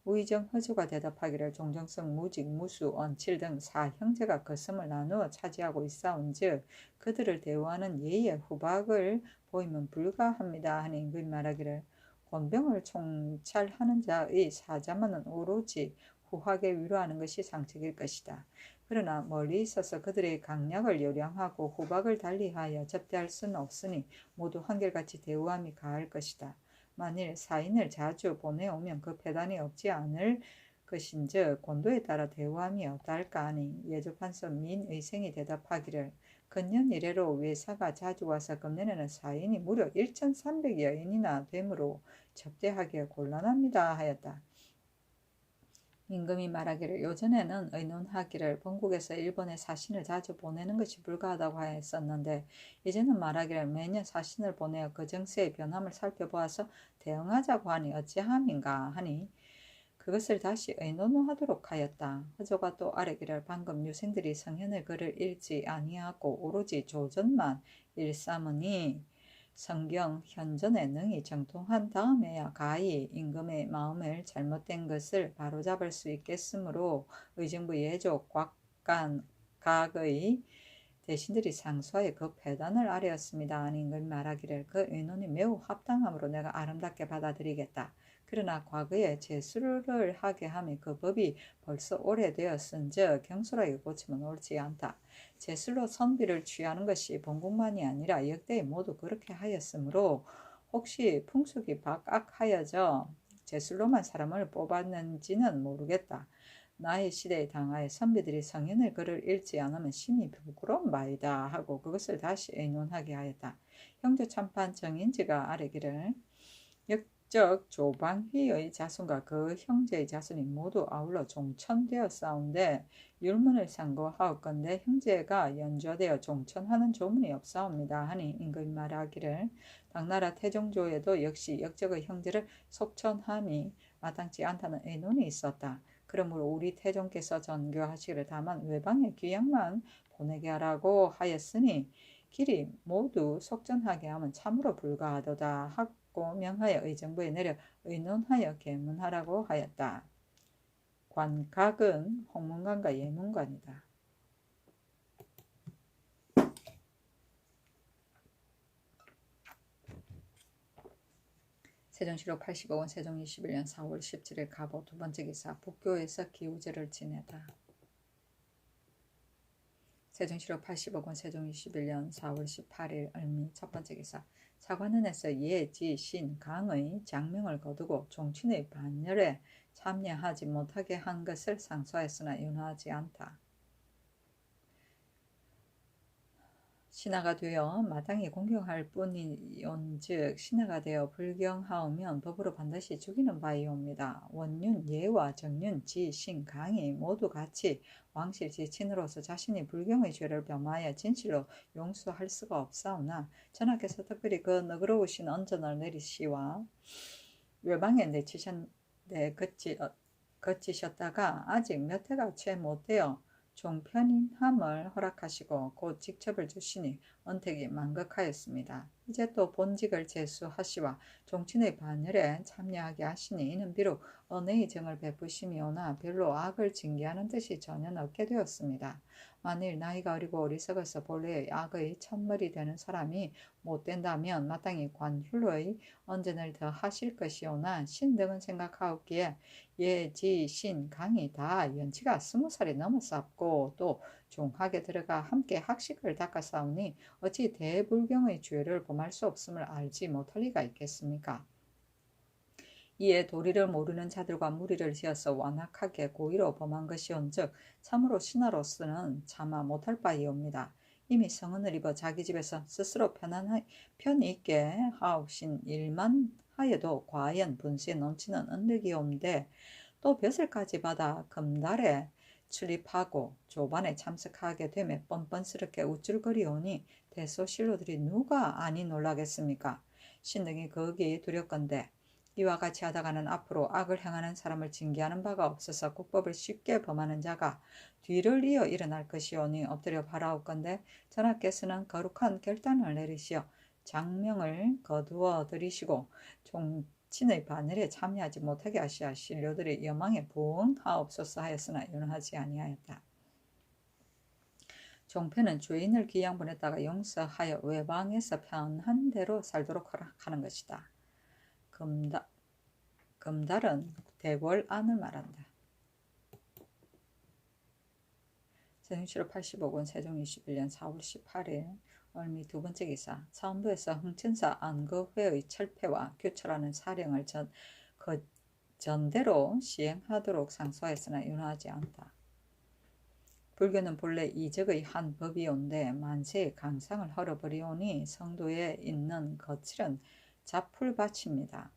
우의정 허조가 대답하기를 종정승 무직 무수 언칠 등 사형제가 그 섬을 나누어 차지하고 있사온즉 그들을 대우하는 예의 후박을 보이면 불가합니다 하니 임금이 말하기를 권병을 총찰하는 자의 사자만은 오로지 후하게 위로하는 것이 상책일 것이다. 그러나 멀리 있어서 그들의 강약을 요량하고 후박을 달리하여 접대할 수는 없으니 모두 한결같이 대우함이 가할 것이다. 만일 사인을 자주 보내오면 그 배단이 없지 않을 것인즉 권도에 따라 대우함이 어떨까 하니 예조판서 민의생이 대답하기를 근년 이래로 외사가 자주 와서 금년에는 사인이 무려 1300여인이나 되므로 접대하기에 곤란합니다 하였다. 임금이 말하기를 요전에는 의논하기를 본국에서 일본에 사신을 자주 보내는 것이 불가하다고 하였었는데 이제는 말하기를 매년 사신을 보내어 그 정세의 변함을 살펴보아서 대응하자고 하니 어찌함인가 하니 그것을 다시 의논하도록 하였다. 허조가 또 아뢰기를 방금 유생들이 성현의 글을 읽지 아니하고 오로지 조전만 일삼으니 성경 현전에 능히 정통한 다음에야 가히 임금의 마음을 잘못된 것을 바로잡을 수 있겠으므로 의정부 예조 각의 대신들이 상소하여 그 배단을 아뢰었습니다. 하니 임금이 말하기를 그 의논이 매우 합당함으로 내가 아름답게 받아들이겠다. 그러나 과거에 제수를 하게 하며 그 법이 벌써 오래되었은즉 경솔하게 고치면 옳지 않다. 제술로 선비를 취하는 것이 본국만이 아니라 역대에 모두 그렇게 하였으므로 혹시 풍속이 박악하여져 제술로만 사람을 뽑았는지는 모르겠다. 나의 시대에 당하여 선비들이 성현의 글을 읽지 않으면 심히 부끄러운 바이다 하고 그것을 다시 의논하게 하였다. 형조 참판 정인지가 아뢰기를 역적 조방휘의 자손과 그 형제의 자손이 모두 아울러 종천되었사온데 율문을 상고하옵건대 형제가 연좌되어 종천하는 조문이 없사옵니다 하니 임금이 말하기를 당나라 태종조에도 역시 역적의 형제를 속천함이 마땅치 않다는 의논이 있었다. 그러므로 우리 태종께서 전교하시기를 다만 외방의 귀양만 보내게 하라고 하였으니 길이 모두 속전하게 하면 참으로 불가하도다 하고 명하여 의정부에 내려 의논하여 계문하라고 하였다. 관각은 홍문관과 예문관이다. 세종실록 80억원 세종 21년 4월 17일 가보 두번째 기사 북교에서 기우제를 지내다. 세종실록 80억원 세종 21년 4월 18일 을미 첫번째 기사 사관원에서 예, 지, 신, 강의 장명을 거두고 종친의 반열에 참여하지 못하게 한 것을 상소하였으나 윤화하지 않다. 신하가 되어 마땅히 공경할 뿐이온즉 신하가 되어 불경하오면 법으로 반드시 죽이는 바이옵니다. 원윤, 예와 정윤, 지, 신, 강이 모두 같이 왕실 지친으로서 자신이 불경의 죄를 범하여 진실로 용서할 수가 없사오나 전하께서 특별히 그 너그러우신 언전을 내리시와 외방에 거치셨다가 아직 몇 해가 채 못되어 종편인함을 허락하시고 곧 직첩을 주시니 언택이 만극하였습니다. 이제 또 본직을 제수하시와 종친의 반열에 참여하게 하시니 이는 비록 언의 정을 베푸심이오나 별로 악을 징계하는 뜻이 전혀 없게 되었습니다. 만일 나이가 어리고 어리석어서 본래의 악의 첫머리 되는 사람이 못된다면 마땅히 관율의 언전을 더 하실 것이오나 신등은 생각하옵기에 예, 지, 신, 강이 다 연치가 20살이 넘었사옵고 또 종학에 들어가 함께 학식을 닦았사오니 어찌 대불경의 죄를 범할 수 없음을 알지 못할 리가 있겠습니까? 이에 도리를 모르는 자들과 무리를 지어서 완악하게 고의로 범한 것이온즉 참으로 신하로서는 참아 못할 바이옵니다. 이미 성은을 입어 자기 집에서 스스로 편히 있게 하옵신 일만 하여도 과연 분수에 넘치는 은덕이온데 또 벼슬까지 받아 금달에 출입하고 조반에 참석하게 되매 뻔뻔스럽게 우쭐거리오니 대소신료들이 누가 아니 놀라겠습니까? 신등이 거기 두렵건대 이와 같이 하다가는 앞으로 악을 행하는 사람을 징계하는 바가 없어서 국법을 쉽게 범하는 자가 뒤를 이어 일어날 것이오니 엎드려 바라옵건대 전하께서는 거룩한 결단을 내리시어 장명을 거두어 들이시고 종친의 반열에 참여하지 못하게 하시어 신료들의 여망에 부응하옵소서 하였으나 윤하지 아니하였다. 종편은 죄인을 기양 보냈다가 용서하여 외방에서 편한 대로 살도록 하는 것이다. 금달은 대궐안을 말한다. 세종시로 85권 세종 21년 4월 18일 얼미 두 번째 기사 차원부에서 흥천사 안거회의 철폐와 규철하는 사령을 전대로 시행하도록 상소하였으나 윤하지 않다. 불교는 본래 이적의 한 법이온데 만세의 강상을 헐어버리오니 성도에 있는 거칠은 잡풀밭입니다.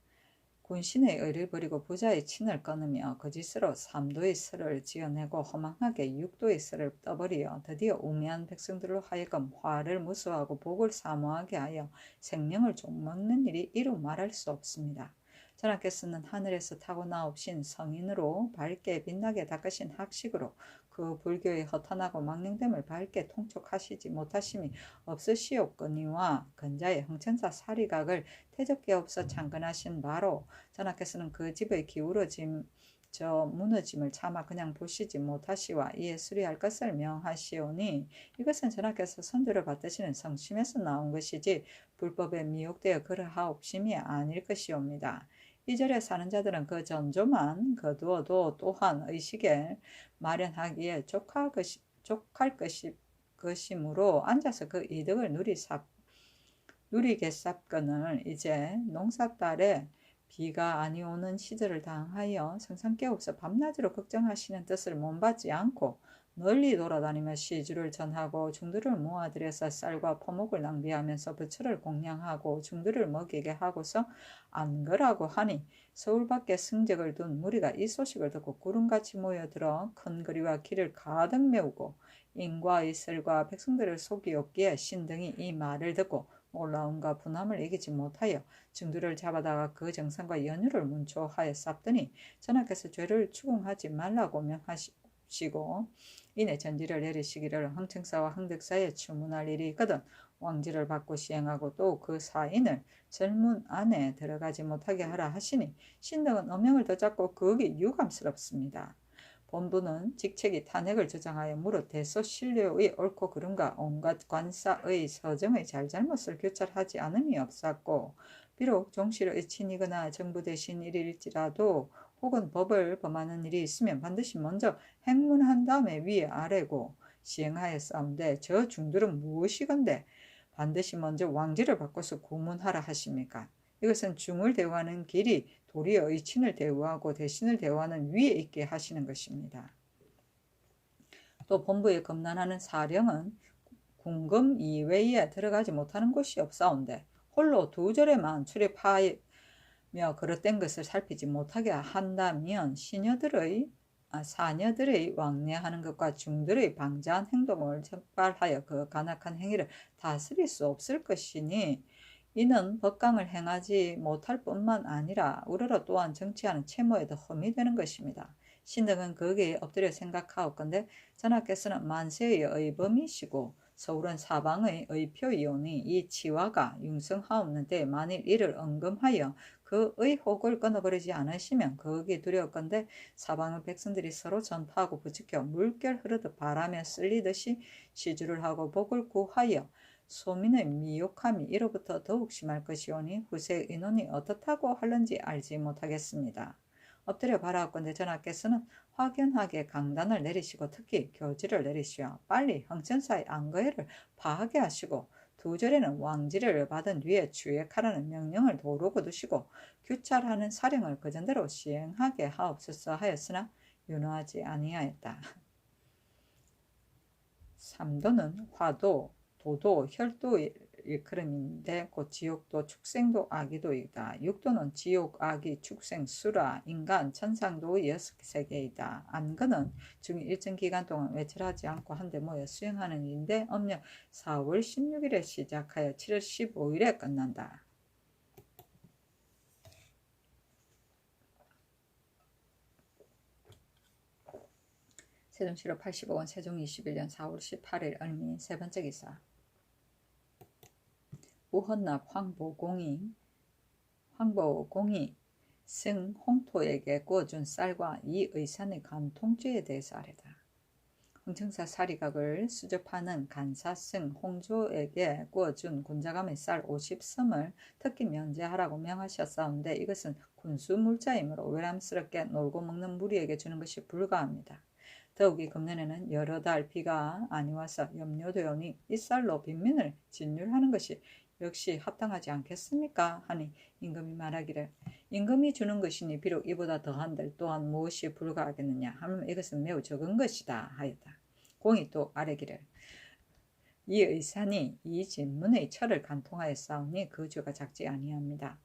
군신의 의를 버리고 부자의 친을 끊으며 거짓으로 삼도의 설을 지어내고 허망하게 육도의 설을 떠버리어 드디어 우매한 백성들로 하여금 화를 무수하고 복을 사모하게 하여 생명을 종먹는 일이 이루 말할 수 없습니다. 전하께서는 하늘에서 타고 나오신 성인으로 밝게 빛나게 닦으신 학식으로 그 불교의 허탄하고 망령됨을 밝게 통촉하시지 못하심이 없으시옵거니와 근자의 흥천사 사리각을 태적게 없어 창건하신 바로 전하께서는 그 집의 무너짐을 차마 그냥 보시지 못하시와 이에 수리할 것을 명하시오니 이것은 전하께서 선조를 받드시는 성심에서 나온 것이지 불법에 미혹되어 그러하옵심이 아닐 것이옵니다. 이절에 사는 자들은 그 전조만 거두어도 또한 의식에 마련하기에 족할 것이므로 앉아서 그 이득을 누리겠사건을 이제 농사딸에 비가 아니 오는 시절을 당하여 성상께 없어 밤낮으로 걱정하시는 뜻을 몸받지 않고 널리 돌아다니며 시주를 전하고 중들을 모아들여서 쌀과 포목을 낭비하면서 부처를 공양하고 중들을 먹이게 하고서 안거라고 하니 서울 밖에 승적을 둔 무리가 이 소식을 듣고 구름같이 모여들어 큰 거리와 길을 가득 메우고 인과의 설과 백성들을 속이었기에 신등이 이 말을 듣고 놀라움과 분함을 이기지 못하여 중들을 잡아다가 그 정상과 연유를 문초하여 쌉더니 전하께서 죄를 추궁하지 말라고 명하시고 이내 전지를 내리시기를 흥청사와 흥덕사에 추문할 일이 있거든 왕지를 받고 시행하고 또 그 사인을 절문 안에 들어가지 못하게 하라 하시니 신등은 어명을 더잡고 그게 유감스럽습니다. 본부는 직책이 탄핵을 주장하여 무릇 대소신료의 옳고 그름과 온갖 관사의 서정의 잘잘못을 규찰하지 않음이 없었고 비록 종실의 친이거나 정부 대신 일일지라도 혹은 법을 범하는 일이 있으면 반드시 먼저 행문한 다음에 위에 아래고 시행하였사온데 저 중들은 무엇이건대 반드시 먼저 왕지를 바꿔서 구문하라 하십니까? 이것은 중을 대우하는 길이 도리어 의친을 대우하고 대신을 대우하는 위에 있게 하시는 것입니다. 또 본부에 검난하는 사령은 궁금 이외에 들어가지 못하는 곳이 없사온데 홀로 2절에만 출입하여 그릇된 것을 살피지 못하게 한다면 사녀들의 왕래하는 것과 중들의 방자한 행동을 적발하여 그 간악한 행위를 다스릴 수 없을 것이니 이는 법강을 행하지 못할 뿐만 아니라 우러러 또한 정치하는 채무에도 흠이 되는 것입니다. 신등은 거기에 엎드려 생각하옵건대 전하께서는 만세의 의범이시고 서울은 사방의 의표이오니 이 치화가 융성하옵는데 만일 이를 언금하여 그 의혹을 끊어버리지 않으시면 거기 두려웠건대 사방의 백성들이 서로 전파하고 부추겨 물결 흐르듯 바람에 쓸리듯이 시주를 하고 복을 구하여 소민의 미혹함이 이로부터 더욱 심할 것이오니 후세 인원이 어떻다고 하는지 알지 못하겠습니다. 엎드려 바라옵건대 전하께서는 확연하게 강단을 내리시고 특히 교지를 내리시어 빨리 형천사의 안거회를 파하게 하시고 2절에는 왕지를 받은 뒤에 주액하라는 명령을 도로 거두시고 규찰하는 사령을 그전대로 시행하게 하옵소서 하였으나 윤호하지 아니하였다. 3도는 화도, 도도, 혈도 일컬음인데 곧 지옥도, 축생도, 아기도이다. 6도는 지옥, 아기, 축생, 수라, 인간, 천상도의 6세계이다. 안건은 중 일정 기간 동안 외출하지 않고 한데 모여 수행하는 일인데 음력 4월 16일에 시작하여 7월 15일에 끝난다. 세종시로 85원 세종 21년 4월 18일 을미 세 번째 기사. 우헌납 황보공이 승 홍토에게 구워준 쌀과 이 의산의 간통죄에 대해서 아뢰다. 흥청사 사리각을 수접하는 간사 승 홍조에게 구워준 군자감의 쌀 50섬을 특히 면제하라고 명하셨사온데 이것은 군수물자이므로 외람스럽게 놀고 먹는 무리에게 주는 것이 불가합니다. 더욱이 금년에는 여러 달 비가 아니와서 염려되오니 이 쌀로 빈민을 진율하는 것이 역시 합당하지 않겠습니까? 하니 임금이 말하기를 임금이 주는 것이니 비록 이보다 더한들 또한 무엇이 불가하겠느냐 하면 이것은 매우 적은 것이다 하였다. 공이 또 아뢰기를 이 의산이 이 진문의 철을 간통하였사오니 그 죄가 작지 아니합니다.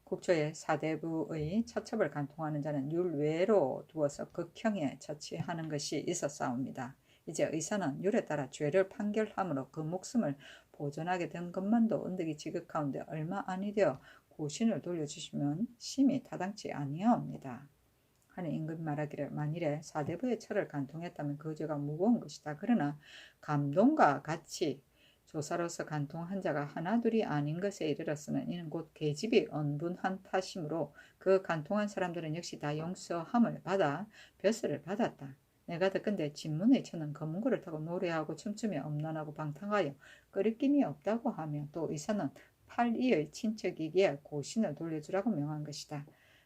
국초의 사대부의 처첩을 간통하는 자는 율외로 두어서 극형에 처치하는 것이 있었사옵니다. 이제 의사는 율에 따라 죄를 판결함으로 그 목숨을 보존하게 된 것만도 은덕이 지극하온데 얼마 아니 되어 고신을 돌려주시면 심히 타당치 아니하옵니다. 하는 임금이 말하기를 만일에 사대부의 철을 간통했다면 그 죄가 무거운 것이다. 그러나 감동과 같이 조사로서 간통한 자가 하나둘이 아닌 것에 이르렀으면 이는 곧 계집이 언분한 탓이므로 그 간통한 사람들은 역시 다 용서함을 받아 벼슬을 받았다. 내가 듣건대 진문의 처는 검은고를 타고 노래하고 춤추며 엄란하고 방탕하여 끄리낌이 없다고 하며 또 의사는 팔이의 친척이기에 고신을 돌려주라고 명한 것이다.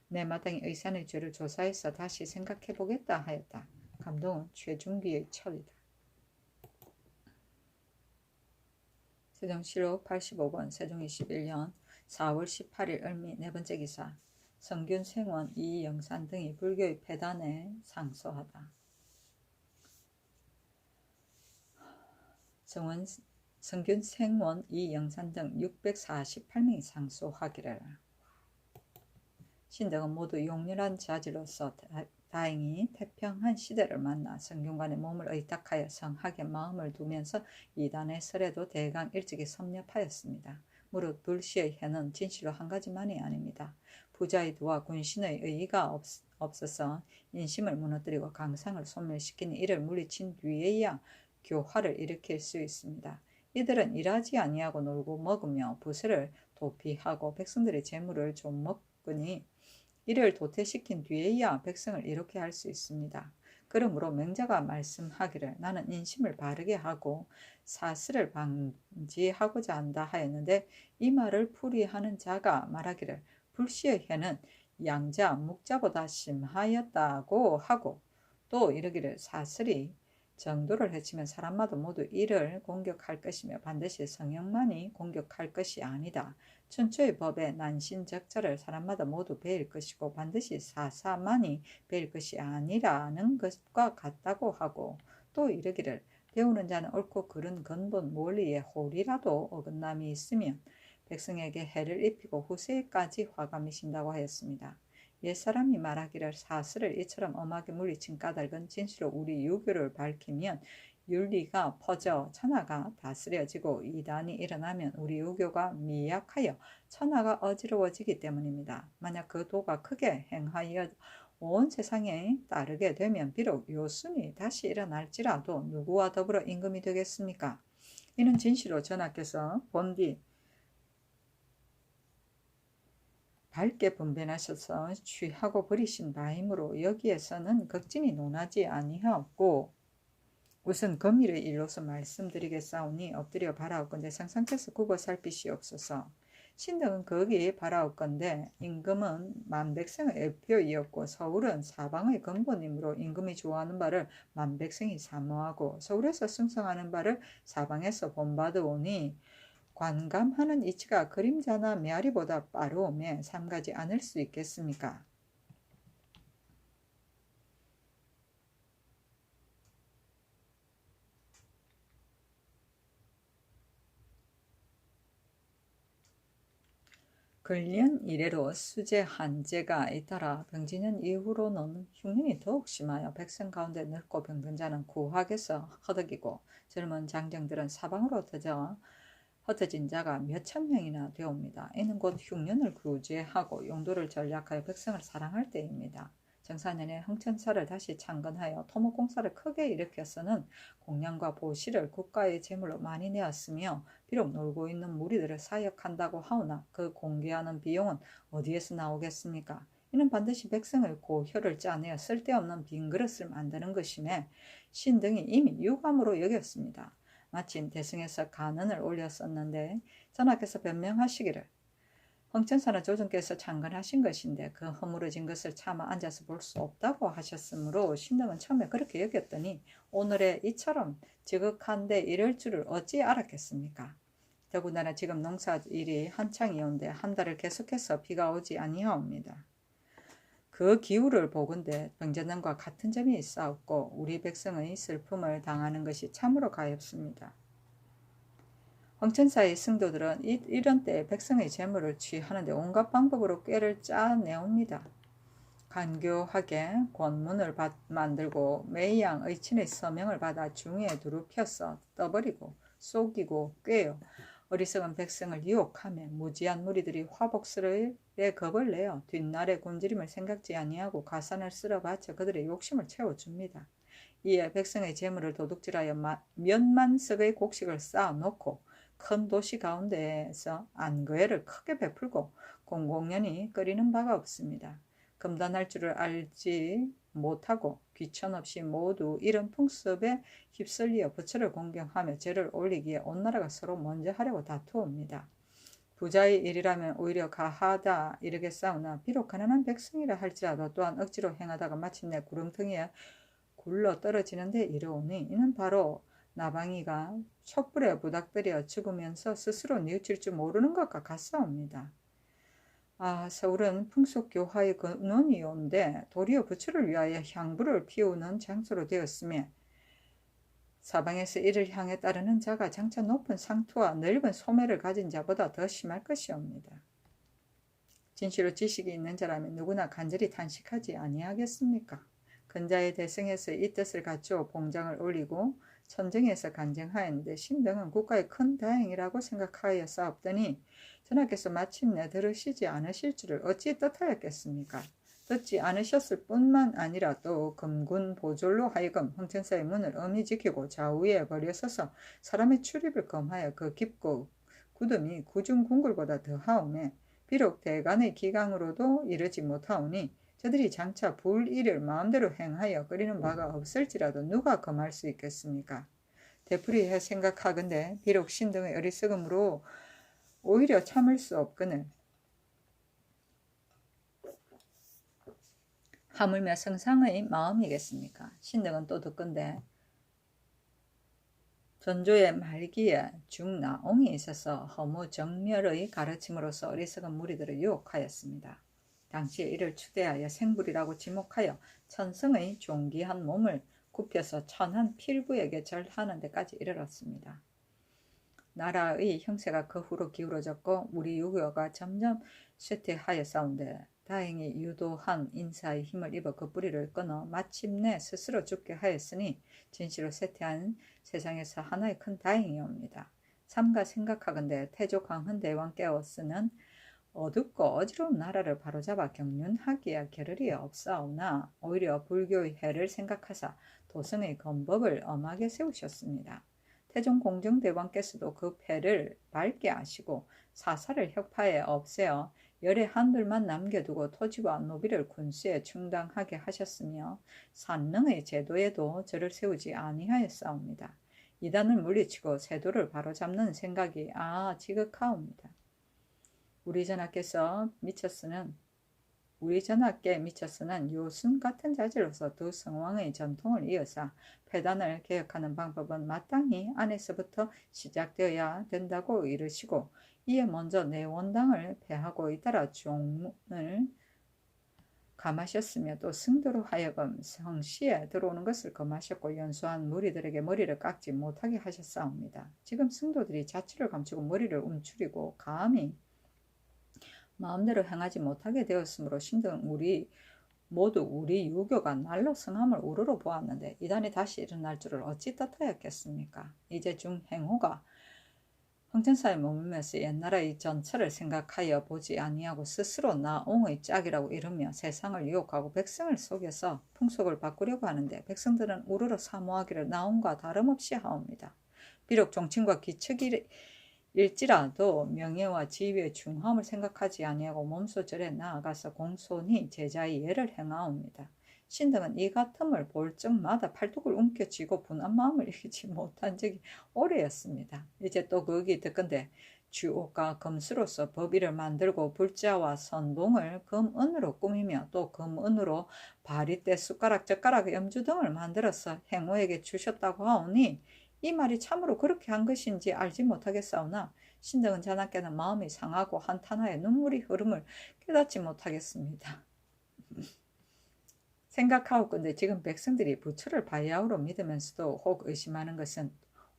내 마땅히 의산의 죄를 조사해서 다시 생각해보겠다 하였다. 감동은 최중기의 철이다. 세종시로 85권 세종 21년 4월 18일 을미 네 번째 기사. 성균 생원 이영산 등이 불교의 폐단에 상소하다. 성균 생원 이영산 등 648명이 상소하기를 신등은 모두 용렬한 자질로서 다행히 태평한 시대를 만나 성균관의 몸을 의탁하여 성학에 마음을 두면서 이단의 설에도 대강 일찍이 섭렵하였습니다. 무릇 불시의 해는 진실로 한 가지만이 아닙니다. 부자의 도와 군신의 의의가 없어서 인심을 무너뜨리고 강상을 소멸시키니 이를 물리친 뒤에야 교화를 일으킬 수 있습니다. 이들은 일하지 아니하고 놀고 먹으며 부세를 도피하고 백성들의 재물을 좀 먹으니 이를 도태시킨 뒤에야 백성을 이렇게 할 수 있습니다. 그러므로 명자가 말씀하기를 나는 인심을 바르게 하고 사슬을 방지하고자 한다 하였는데 이 말을 풀이하는 자가 말하기를 불시의 해는 양자 묵자보다 심하였다고 하고 또 이르기를 사슬이 정도를 해치면 사람마다 모두 이를 공격할 것이며 반드시 성령만이 공격할 것이 아니다. 춘추의 법에 난신적자를 사람마다 모두 배일 것이고 반드시 사사만이 배일 것이 아니라는 것과 같다고 하고 또 이르기를 배우는 자는 옳고 그른 근본 원리에 홀이라도 어긋남이 있으면 백성에게 해를 입히고 후세까지 화가 미친다고 하였습니다. 옛사람이 말하기를 사슬을 이처럼 엄하게 물리친 까닭은 진실로 우리 유교를 밝히면 윤리가 퍼져 천하가 다스려지고 이단이 일어나면 우리 유교가 미약하여 천하가 어지러워지기 때문입니다. 만약 그 도가 크게 행하여 온 세상에 따르게 되면 비록 요순이 다시 일어날지라도 누구와 더불어 임금이 되겠습니까? 이는 진실로 전하께서 본디 밝게 분변하셔서 취하고 버리신 바이므로 여기에서는 극진히 논하지 아니하옵고 우선 금일의 일로서 말씀드리겠사오니 엎드려 바라옵건대 상상께서 굽어 살피시옵소서. 신등은 거기 바라옵건대 임금은 만백성의 애표이었고 서울은 사방의 근본이므로 임금이 좋아하는 바를 만백성이 사모하고 서울에서 승성하는 바를 사방에서 본받으오니 관감하는 이치가 그림자나 메아리보다 빠르오매 삼가지 않을 수 있겠습니까? 근련 이래로 수재 한제가 잇따라 병지년 이후로는 흉년이 더욱 심하여 백성 가운데 늙고 병든 자는 구학에서 허덕이고 젊은 장정들은 사방으로 터져 흩어진 자가 몇천 명이나 되옵니다. 이는 곧 흉년을 구제하고 용도를 전략하여 백성을 사랑할 때입니다. 정사년에 흥천사를 다시 창건하여 토목공사를 크게 일으켜서는 공량과 보시를 국가의 재물로 많이 내었으며 비록 놀고 있는 무리들을 사역한다고 하오나 그 공개하는 비용은 어디에서 나오겠습니까? 이는 반드시 백성의 고혈을 짜내어 쓸데없는 빈 그릇을 만드는 것임에 신등이 이미 유감으로 여겼습니다. 마침 대승에서 간언을 올렸었는데 전하께서 변명하시기를 황천사는 조정께서 창건하신 것인데 그 허물어진 것을 차마 앉아서 볼 수 없다고 하셨으므로 신등은 처음에 그렇게 여겼더니 오늘에 이처럼 지극한데 이럴 줄을 어찌 알았겠습니까? 더군다나 지금 농사일이 한창이온데 한 달을 계속해서 비가 오지 아니하옵니다. 그 기후를 보건대 병전능과 같은 점이 있사옵고 우리 백성의 슬픔을 당하는 것이 참으로 가엾습니다. 황천사의 승도들은 이런 때에 백성의 재물을 취하는데 온갖 방법으로 꾀를 짜내옵니다. 간교하게 권문을 만들고 매양 의친의 서명을 받아 중에 두루 펴서 떠버리고 속이고 꾀어 어리석은 백성을 유혹하며 무지한 무리들이 화복스러에 겁을 내어 뒷날의 굶주림을 생각지 아니하고 가산을 쓸어 바쳐 그들의 욕심을 채워줍니다. 이에 백성의 재물을 도둑질하여 몇만 석의 곡식을 쌓아놓고 큰 도시 가운데에서 안거회를 크게 베풀고 공공연히 끓이는 바가 없습니다. 금단할 줄을 알지 못하고 귀천 없이 모두 이런 풍습에 휩쓸려 부처를 공경하며 죄를 올리기에 온 나라가 서로 먼저 하려고 다투옵니다. 부자의 일이라면 오히려 가하다 이르겠사오나 비록 가난한 백성이라 할지라도 또한 억지로 행하다가 마침내 구렁텅이에 굴러 떨어지는데 이르오니 이는 바로 나방이가 촛불에 부닥들여 죽으면서 스스로 뉘우칠 줄 모르는 것과 같사옵니다. 서울은 풍속교화의 근원이온데 도리어 부처를 위하여 향불을 피우는 장소로 되었으며 사방에서 이를 향해 따르는 자가 장차 높은 상투와 넓은 소매를 가진 자보다 더 심할 것이옵니다. 진실로 지식이 있는 자라면 누구나 간절히 탄식하지 아니하겠습니까? 근자의 대승에서 이 뜻을 갖추어 봉장을 올리고 천정에서 간증하였는데 신등은 국가의 큰 다행이라고 생각하여 싸웠더니 전하께서 마침내 들으시지 않으실 줄을 어찌 뜻하였겠습니까? 듣지 않으셨을 뿐만 아니라 또 금군 보졸로 하여금 황천사의 문을 엄히 지키고 좌우에 버려서서 사람의 출입을 검하여 그 깊고 굳음이 구중궁굴보다 더하오매 비록 대간의 기강으로도 이르지 못하오니 저들이 장차 불의를 마음대로 행하여 끓이는 바가 없을지라도 누가 금할 수 있겠습니까? 되풀이해 생각하건대 비록 신등의 어리석음으로 오히려 참을 수 없거늘 하물며 성상의 마음이겠습니까? 신등은 또 듣건대 전조의 말기에 중나옹이 있어서 허무 정멸의 가르침으로서 어리석은 무리들을 유혹하였습니다. 당시에 이를 추대하여 생불이라고 지목하여 천성의 존귀한 몸을 굽혀서 천한 필부에게 절하는 데까지 이르렀습니다. 나라의 형세가 그 후로 기울어졌고 우리 유교가 점점 쇠퇴하였사온데 다행히 유도한 인사의 힘을 입어 그 뿌리를 끊어 마침내 스스로 죽게 하였으니 진시로 쇠퇴한 세상에서 하나의 큰 다행이옵니다. 삼가 생각하건대 태조 광헌대왕께서는 어둡고 어지러운 나라를 바로잡아 경륜하기야 겨를이 없사오나 오히려 불교의 해를 생각하사 도성의 건법을 엄하게 세우셨습니다. 태종 공정대왕께서도 그 폐를 밝게 하시고 사사를 혁파에 없애어 열의 한둘만 남겨두고 토지와 노비를 군수에 충당하게 하셨으며 산릉의 제도에도 절을 세우지 아니하였사옵니다. 이단을 물리치고 세도를 바로잡는 생각이 지극하옵니다. 우리 전하께 미쳤으는 요순 같은 자질로서 두 성왕의 전통을 이어서 폐단을 개혁하는 방법은 마땅히 안에서부터 시작되어야 된다고 이르시고 이에 먼저 내원당을 폐하고 잇따라 종문을 감하셨으며 또 승도로 하여금 성시에 들어오는 것을 금하셨고 연수한 무리들에게 머리를 깎지 못하게 하셨사옵니다. 지금 승도들이 자취를 감추고 머리를 움츠리고 감히 마음대로 행하지 못하게 되었으므로 신등 모두 우리 유교가 날로 성함을 우러러 보았는데 이단이 다시 일어날 줄을 어찌 뜻하였겠습니까? 이제 중행호가 흥천사에 머물면서 옛날의 전철을 생각하여 보지 아니하고 스스로 나옹의 짝이라고 이르며 세상을 유혹하고 백성을 속여서 풍속을 바꾸려고 하는데 백성들은 우러러 사모하기를 나옹과 다름없이 하옵니다. 비록 종친과 기척일지라도 명예와 지위의 중함을 생각하지 아니하고 몸소 절에 나아가서 공손히 제자의 예를 행하옵니다. 신등은 이 같음을 볼 적마다 팔뚝을 움켜쥐고 분한 마음을 이기지 못한 적이 오래였습니다. 이제 또 거기 듣건대 주옥과 금수로서 법의를 만들고 불자와 선봉을 금은으로 꾸미며 또 금은으로 바리떼, 숟가락, 젓가락, 염주 등을 만들어서 행호에게 주셨다고 하오니 이 말이 참으로 그렇게 한 것인지 알지 못하겠사오나 신등은 자나께는 마음이 상하고 한탄하여 눈물이 흐름을 깨닫지 못하겠습니다. 생각하옵건대 지금 백성들이 부처를 바야흐로 믿으면서도 혹 의심하는 것은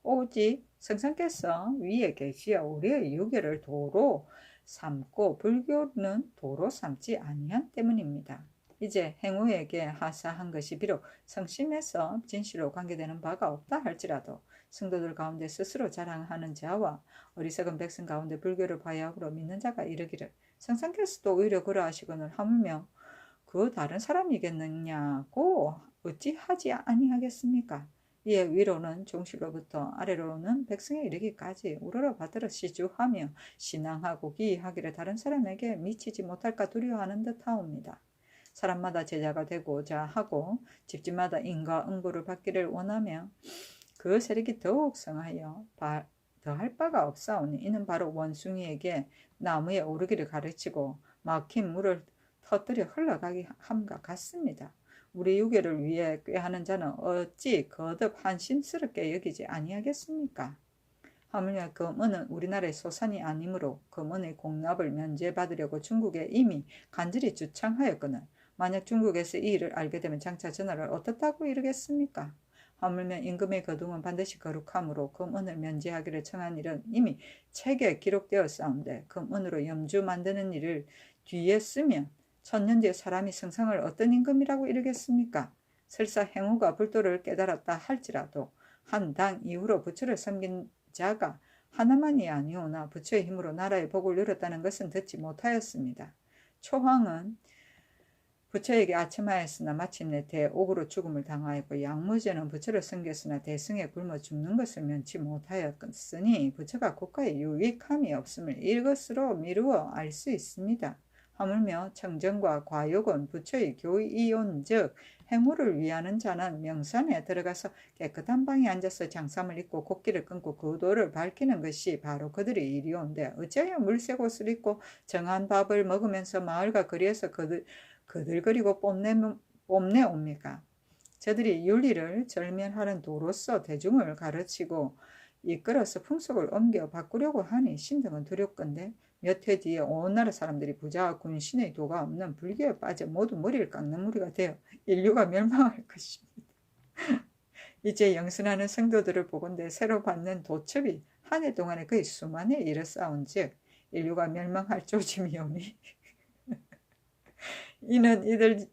오직 성상께서 위에 계시어 우리의 유교를 도로 삼고 불교는 도로 삼지 아니한 때문입니다. 이제 행우에게 하사한 것이 비록 성심에서 진실로 관계되는 바가 없다 할지라도 성도들 가운데 스스로 자랑하는 자와 어리석은 백성 가운데 불교를 바야흐로 믿는 자가 이르기를 성상께서도 오히려 그러하시거늘 하물며 그 다른 사람이겠느냐고 어찌 하지 아니하겠습니까? 이에 위로는 종실로부터 아래로는 백성에 이르기까지 우러러 받들어 시주하며 신앙하고 기이하기를 다른 사람에게 미치지 못할까 두려워하는 듯하옵니다. 사람마다 제자가 되고자 하고 집집마다 인과 응보를 받기를 원하며 그 세력이 더욱 성하여 더할 바가 없사오니 이는 바로 원숭이에게 나무에 오르기를 가르치고 막힌 물을 터뜨려 흘러가게 함과 같습니다. 우리 유교를 위해 꾀하는 자는 어찌 거듭 한심스럽게 여기지 아니하겠습니까? 하물며 금은은 우리나라의 소산이 아니므로 금은의 공납을 면제받으려고 중국에 이미 간절히 주창하였거늘 만약 중국에서 이 일을 알게 되면 장차 전하를 어떻다고 이르겠습니까? 하물며 임금의 거둥은 반드시 거룩하므로 금은을 면제하기를 청한 일은 이미 책에 기록되었사온데 금은으로 염주 만드는 일을 뒤에 쓰면 천년 뒤에 사람이 성상을 어떤 임금이라고 이르겠습니까? 설사 행우가 불도를 깨달았다 할지라도 한 당 이후로 부처를 섬긴 자가 하나만이 아니오나 부처의 힘으로 나라의 복을 누렸다는 것은 듣지 못하였습니다. 초황은 부처에게 아첨하였으나 마침내 대옥으로 죽음을 당하였고 양무제는 부처를 섬겼으나 대승에 굶어 죽는 것을 면치 못하였으니 부처가 국가에 유익함이 없음을 이것으로 미루어 알 수 있습니다. 하물며 청정과 과욕은 부처의 교이온 즉 행우를 위하는 자는 명산에 들어가서 깨끗한 방에 앉아서 장삼을 입고 곡기를 끊고 그 도를 밝히는 것이 바로 그들의 일이온데 어찌하여 물색 옷을 입고 정한 밥을 먹으면서 마을과 거리에서 거들거리고 뽐내옵니까? 저들이 윤리를 절면하는 도로서 대중을 가르치고 이끌어서 풍속을 옮겨 바꾸려고 하니 신등은 두렵건대 몇 해 뒤에 온 나라 사람들이 부자와 군신의 도가 없는 불교에 빠져 모두 머리를 깎는 무리가 되어 인류가 멸망할 것입니다. 이제 영순하는 성도들을 보건대 새로 받는 도첩이 한 해 동안에 거의 수만에 이르싸운즉 인류가 멸망할 조짐이오니 이는 이들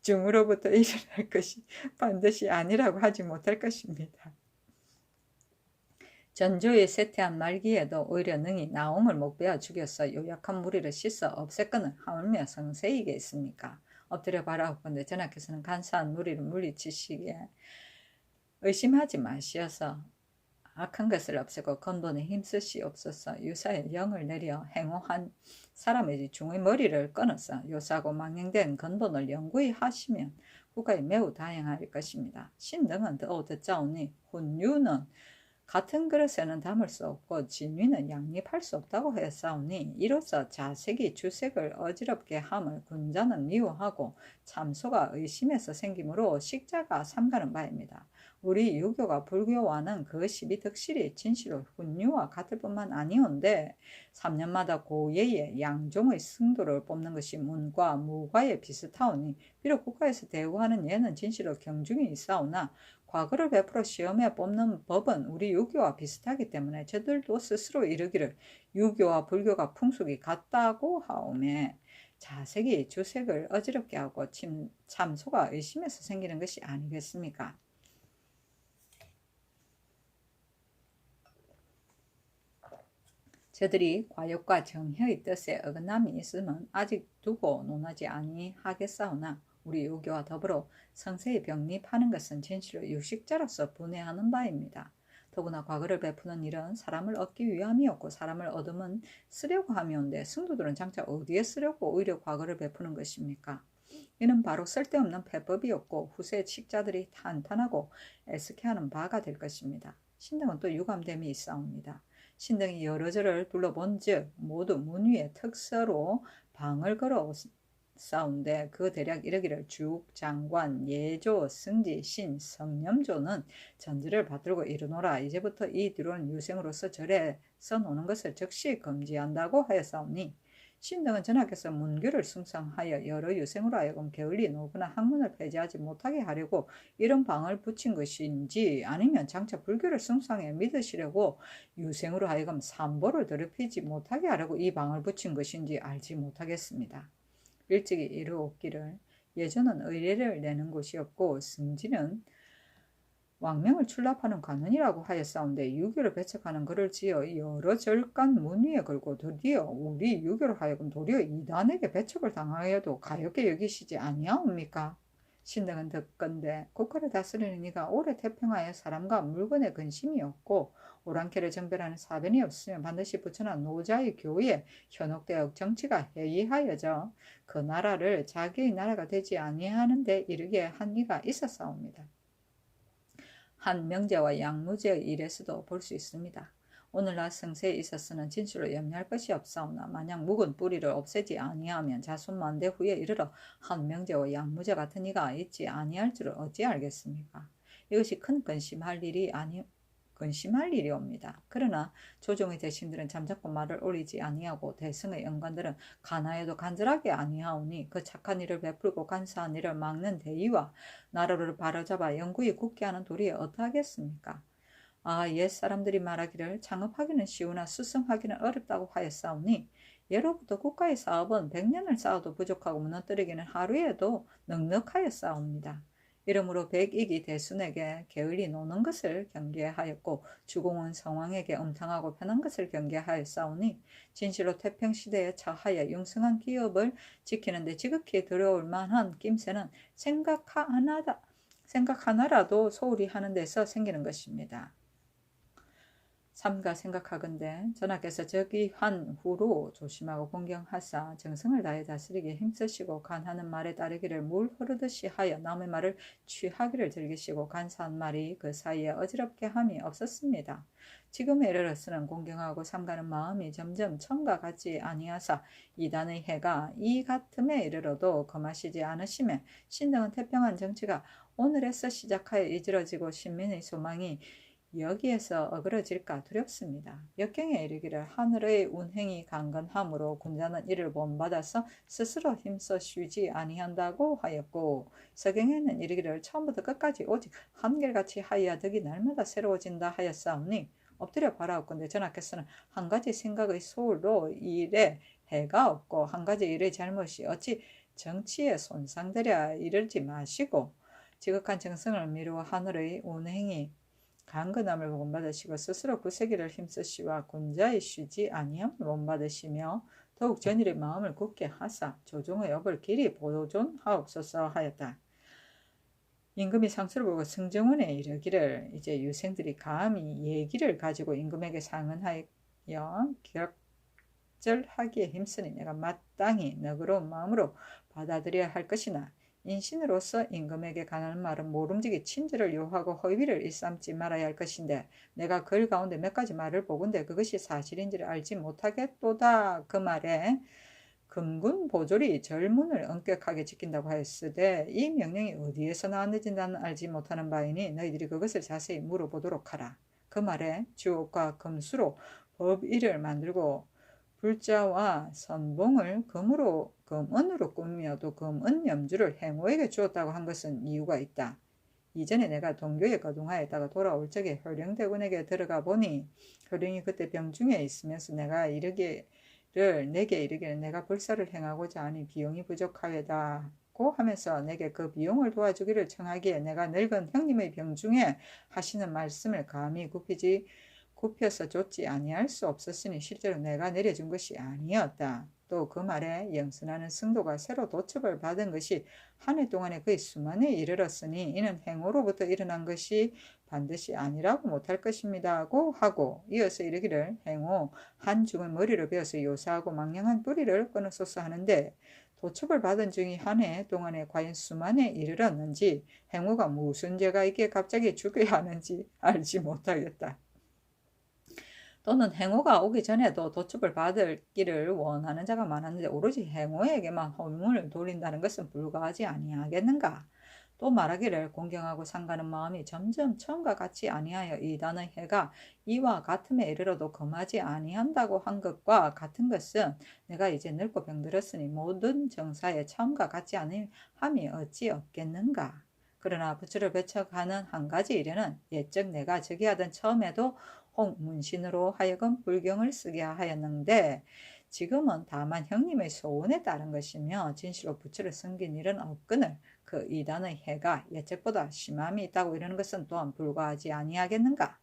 중으로부터 일어날 것이 반드시 아니라고 하지 못할 것입니다. 전조의 쇠퇴한 말기에도 오히려 능히 나옴을 목베어 죽여서 요약한 무리를 씻어 없애거는 하물며 성세이겠습니까? 엎드려 바라옵건대 전하께서는 간사한 무리를 물리치시기에 의심하지 마시어서 악한 것을 없애고 근본에 힘쓰시옵소서. 유사의 영을 내려 행호한 사람의 중의 머리를 끊어서 요사고 망령된 근본을 영구히 하시면 국가에 매우 다양할 것입니다. 신등은 더 듣자오니 훈유는 같은 그릇에는 담을 수 없고 진위는 양립할 수 없다고 하였사오니 이로써 자색이 주색을 어지럽게 함을 군자는 미워하고 참소가 의심에서 생기므로 식자가 삼가는 바입니다. 우리 유교가 불교와는 그 시비 득실이 진실로 훈유와 같을 뿐만 아니온데 3년마다 고예의 양종의 승도를 뽑는 것이 문과 무과에 비슷하오니 비록 국가에서 대우하는 예는 진실로 경중이 있사오나 과거를 베풀어 시험에 뽑는 법은 우리 유교와 비슷하기 때문에 저들도 스스로 이르기를 유교와 불교가 풍속이 같다고 하오매 자색이 주색을 어지럽게 하고 참소가 의심에서 생기는 것이 아니겠습니까? 저들이 과욕과 정혀의 뜻에 어긋남이 있으면 아직 두고 논하지 아니하겠사오나 우리 유교와 더불어 성세에 병립하는 것은 진실로 유식자로서 분해하는 바입니다. 더구나 과거를 베푸는 일은 사람을 얻기 위함이었고 사람을 얻으면 쓰려고 함이온데 성도들은 장차 어디에 쓰려고 오히려 과거를 베푸는 것입니까? 이는 바로 쓸데없는 패법이었고 후세 식자들이 탄탄하고 애석해하는 바가 될 것입니다. 신등은 또 유감됨이 있사옵니다. 신등이 여러 절을 둘러본즉 모두 문위의 특서로 방을 걸어 싸운데 그 대략 이르기를 죽, 장관, 예조, 승지, 신, 성념조는 전지를 받들고 이르노라. 이제부터 이 뒤로는 유생으로서 절에 써노는 것을 즉시 금지한다고 하였사오니 신등은 전하께서 문교를 숭상하여 여러 유생으로 하여금 게을리 노거나 학문을 폐지하지 못하게 하려고 이런 방을 붙인 것인지 아니면 장차 불교를 숭상해 믿으시려고 유생으로 하여금 삼보를 더럽히지 못하게 하려고 이 방을 붙인 것인지 알지 못하겠습니다. 일찍이 이르옵기를 예전은 의례를 내는 곳이었고 승지는 왕명을 출납하는 관원이라고 하였사온데 유교를 배척하는 글을 지어 여러 절간 문위에 걸고 드디어 우리 유교로 하여금 도리어 이단에게 배척을 당하여도 가엾게 여기시지 아니하옵니까? 신등은 듣건대 국가를 다스리는 이가 오래 태평하여 사람과 물건에 근심이 없고 오랑캐를 정별하는 사변이 없으면 반드시 부처나 노자의 교에 현혹되어 정치가 해이하여져 그 나라를 자기의 나라가 되지 아니하는데 이르게 한 이가 있었사옵니다. 한 명제와 양무제의 일에서도 볼 수 있습니다. 오늘날 성세에 있어서는 진실로 염려할 것이 없사오나 만약 묵은 뿌리를 없애지 아니하면 자손만대 후에 이르러 한 명제와 양무제 같은 이가 있지 아니할 줄을 어찌 알겠습니까? 이것이 큰 근심할 일이옵니다. 그러나 조정의 대신들은 잠자코 말을 올리지 아니하고 대승의 영관들은 간하여도 간절하게 아니하오니 그 착한 일을 베풀고 간사한 일을 막는 대의와 나라를 바로잡아 영구히 굳게 하는 도리에 어떠하겠습니까? 옛 사람들이 말하기를 창업하기는 쉬우나 수성하기는 어렵다고 하였사오니 예로부터 국가의 사업은 100년을 쌓아도 부족하고 무너뜨리기는 하루에도 넉넉하였사옵니다. 이러므로 백익이 대순에게 게을리 노는 것을 경계하였고 주공은 성왕에게 음탕하고 편한 것을 경계하였사오니 진실로 태평시대에 처하여 융성한 기업을 지키는 데 지극히 들어올 만한 낌새는 생각 하나라도 소홀히 하는 데서 생기는 것입니다. 삼가 생각하건대 전하께서 즉위한 후로 조심하고 공경하사 정성을 다해 다스리기에 힘쓰시고 간하는 말에 따르기를 물 흐르듯이 하여 남의 말을 취하기를 즐기시고 간사한 말이 그 사이에 어지럽게 함이 없었습니다. 지금에 이르러서는 공경하고 삼가는 마음이 점점 처음과 같지 아니하사 이단의 해가 이 같음에 이르러도 금하시지 않으시매 신등은 태평한 정치가 오늘에서 시작하여 이지러지고 신민의 소망이 여기에서 어그러질까 두렵습니다. 역경에 이르기를 하늘의 운행이 강건함으로 군자는 이를 본받아서 스스로 힘써 쉬지 아니한다고 하였고, 서경에는 이르기를 처음부터 끝까지 오직 한결같이 하여야 덕이 날마다 새로워진다 하였사오니, 엎드려 바라옵건대 전하께서는 한 가지 생각의 소홀로 일에 해가 없고 한 가지 일의 잘못이 어찌 정치에 손상되랴 이르지 마시고, 지극한 정성을 미루어 하늘의 운행이 강건함을 본받으시고 스스로 구세기를 힘쓰시와 군자의 쉬지 아니함을 본받으시며 더욱 전일의 마음을 굳게 하사 조종의 업을 길이 보존하옵소서 하였다. 임금이 상수를 보고 승정원에 이르기를, 이제 유생들이 감히 얘기를 가지고 임금에게 상언하여 격절하기에 힘쓰니 내가 마땅히 너그러운 마음으로 받아들여야 할 것이나, 인신으로서 임금에게 관한 말은 모름지기 친절을 요하고 허위를 일삼지 말아야 할 것인데, 내가 글 가운데 몇 가지 말을 보건대 그것이 사실인지를 알지 못하겠도다. 그 말에 금군 보졸이 절문을 엄격하게 지킨다고 하였으되 이 명령이 어디에서 나왔는지 나는 알지 못하는 바이니 너희들이 그것을 자세히 물어보도록 하라. 그 말에 주옥과 금수로 법일을 만들고 불자와 선봉을 금은으로 꾸며도 금은 염주를 행호에게 주었다고 한 것은 이유가 있다. 이전에 내가 동교에 거동하였다가 돌아올 적에 효령대군에게 들어가 보니 효령이 그때 병중에 있으면서 내게 이르기를 내가 불사를 행하고자 하니 비용이 부족하여다고 하면서 내게 그 비용을 도와주기를 청하기에 내가 늙은 형님의 병중에 하시는 말씀을 감히 굽혀서 좇지 아니할 수 없었으니 실제로 내가 내려준 것이 아니었다. 또 그 말에 영선하는 승도가 새로 도첩을 받은 것이 한 해 동안에 거의 수만에 이르렀으니 이는 행호로부터 일어난 것이 반드시 아니라고 못할 것입니다고 하고, 이어서 이르기를 행호 한 중의 머리를 베어서 요사하고 망령한 뿌리를 끊었소서 하는데, 도첩을 받은 중이 한 해 동안에 과연 수만에 이르렀는지, 행호가 무슨 죄가 있기에 갑자기 죽여야 하는지 알지 못하겠다. 또는 행호가 오기 전에도 도첩을 받기를 원하는 자가 많았는데 오로지 행호에게만 허물을 돌린다는 것은 불가하지 아니하겠는가. 또 말하기를 공경하고 상가는 마음이 점점 처음과 같이 아니하여 이단의 해가 이와 같음에 이르러도 금하지 아니한다고 한 것과 같은 것은, 내가 이제 늙고 병들었으니 모든 정사에 처음과 같지 아니함이 어찌 없겠는가. 그러나 부처를 배척하는 한 가지 일에는 옛적 내가 즉위하던 처음에도 홍문신으로 하여금 불경을 쓰게 하였는데, 지금은 다만 형님의 소원에 따른 것이며 진실로 부처를 섬긴 일은 없거늘 그 이단의 해가 예측보다 심함이 있다고 이러는 것은 또한 불과하지 아니하겠는가.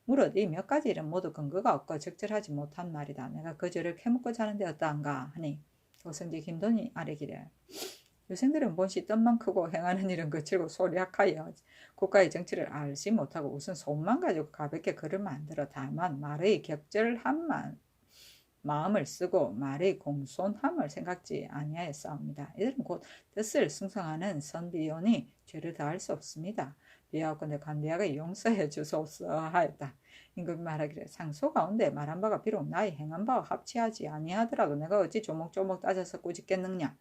무릇 이 몇 가지 일은 모두 근거가 없고 적절하지 못한 말이다. 내가 그 죄를 캐묻고자 하는데 어떠한가 하니, 고성지 김돈이 아뢰기를, 유생들은 본시 뜻만 크고 행하는 일은 거칠고 소략하여 국가의 정치를 알지 못하고 우선 손만 가지고 가볍게 글을 만들어 다만 말의 격절한 마음을 쓰고 말의 공손함을 생각지 아니하였사옵니다. 이들은 곧 뜻을 승성하는 선비요니 죄를 다할 수 없습니다. 비하옵건대 간대하게 용서해 주소서 하였다. 임금이 말하기를, 상소 가운데 말한 바가 비록 나의 행한 바와 합치하지 아니하더라도 내가 어찌 조목조목 따져서 꾸짖겠느냐.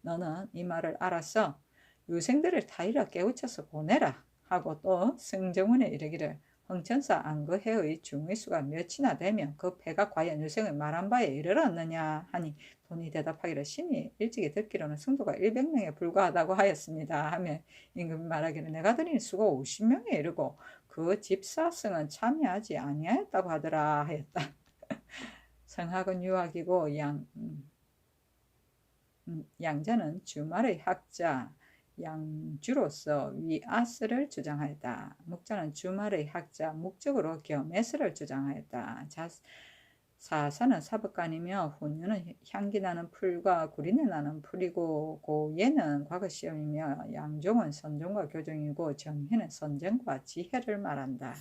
너는 이 말을 알아서 유생들을 타이라 깨우쳐서 보내라 하고, 또 승정원에 이르기를, 황천사 안거해의 중의수가 몇이나 되면 그 패가 과연 유생의 말한 바에 이르렀느냐 하니, 돈이 대답하기를, 신이 일찍이 듣기로는 승도가 100명에 불과하다고 하였습니다 하며, 임금이 말하기를, 내가 드린 수가 50명에 이르고 그 집사승은 참여하지 아니하였다고 하더라 하였다. 성학은 유학이고 양자는 주말의 학자 양주로서 위아스를 주장하였다. 묵자는 주말의 학자 목적으로 겸해스를 주장하였다. 사사는 사법관이며 훈유는 향기 나는 풀과 구린내 나는 풀이고, 고예는 과거 시험이며 양종은 선종과 교종이고, 정혜는 선정과 지혜를 말한다.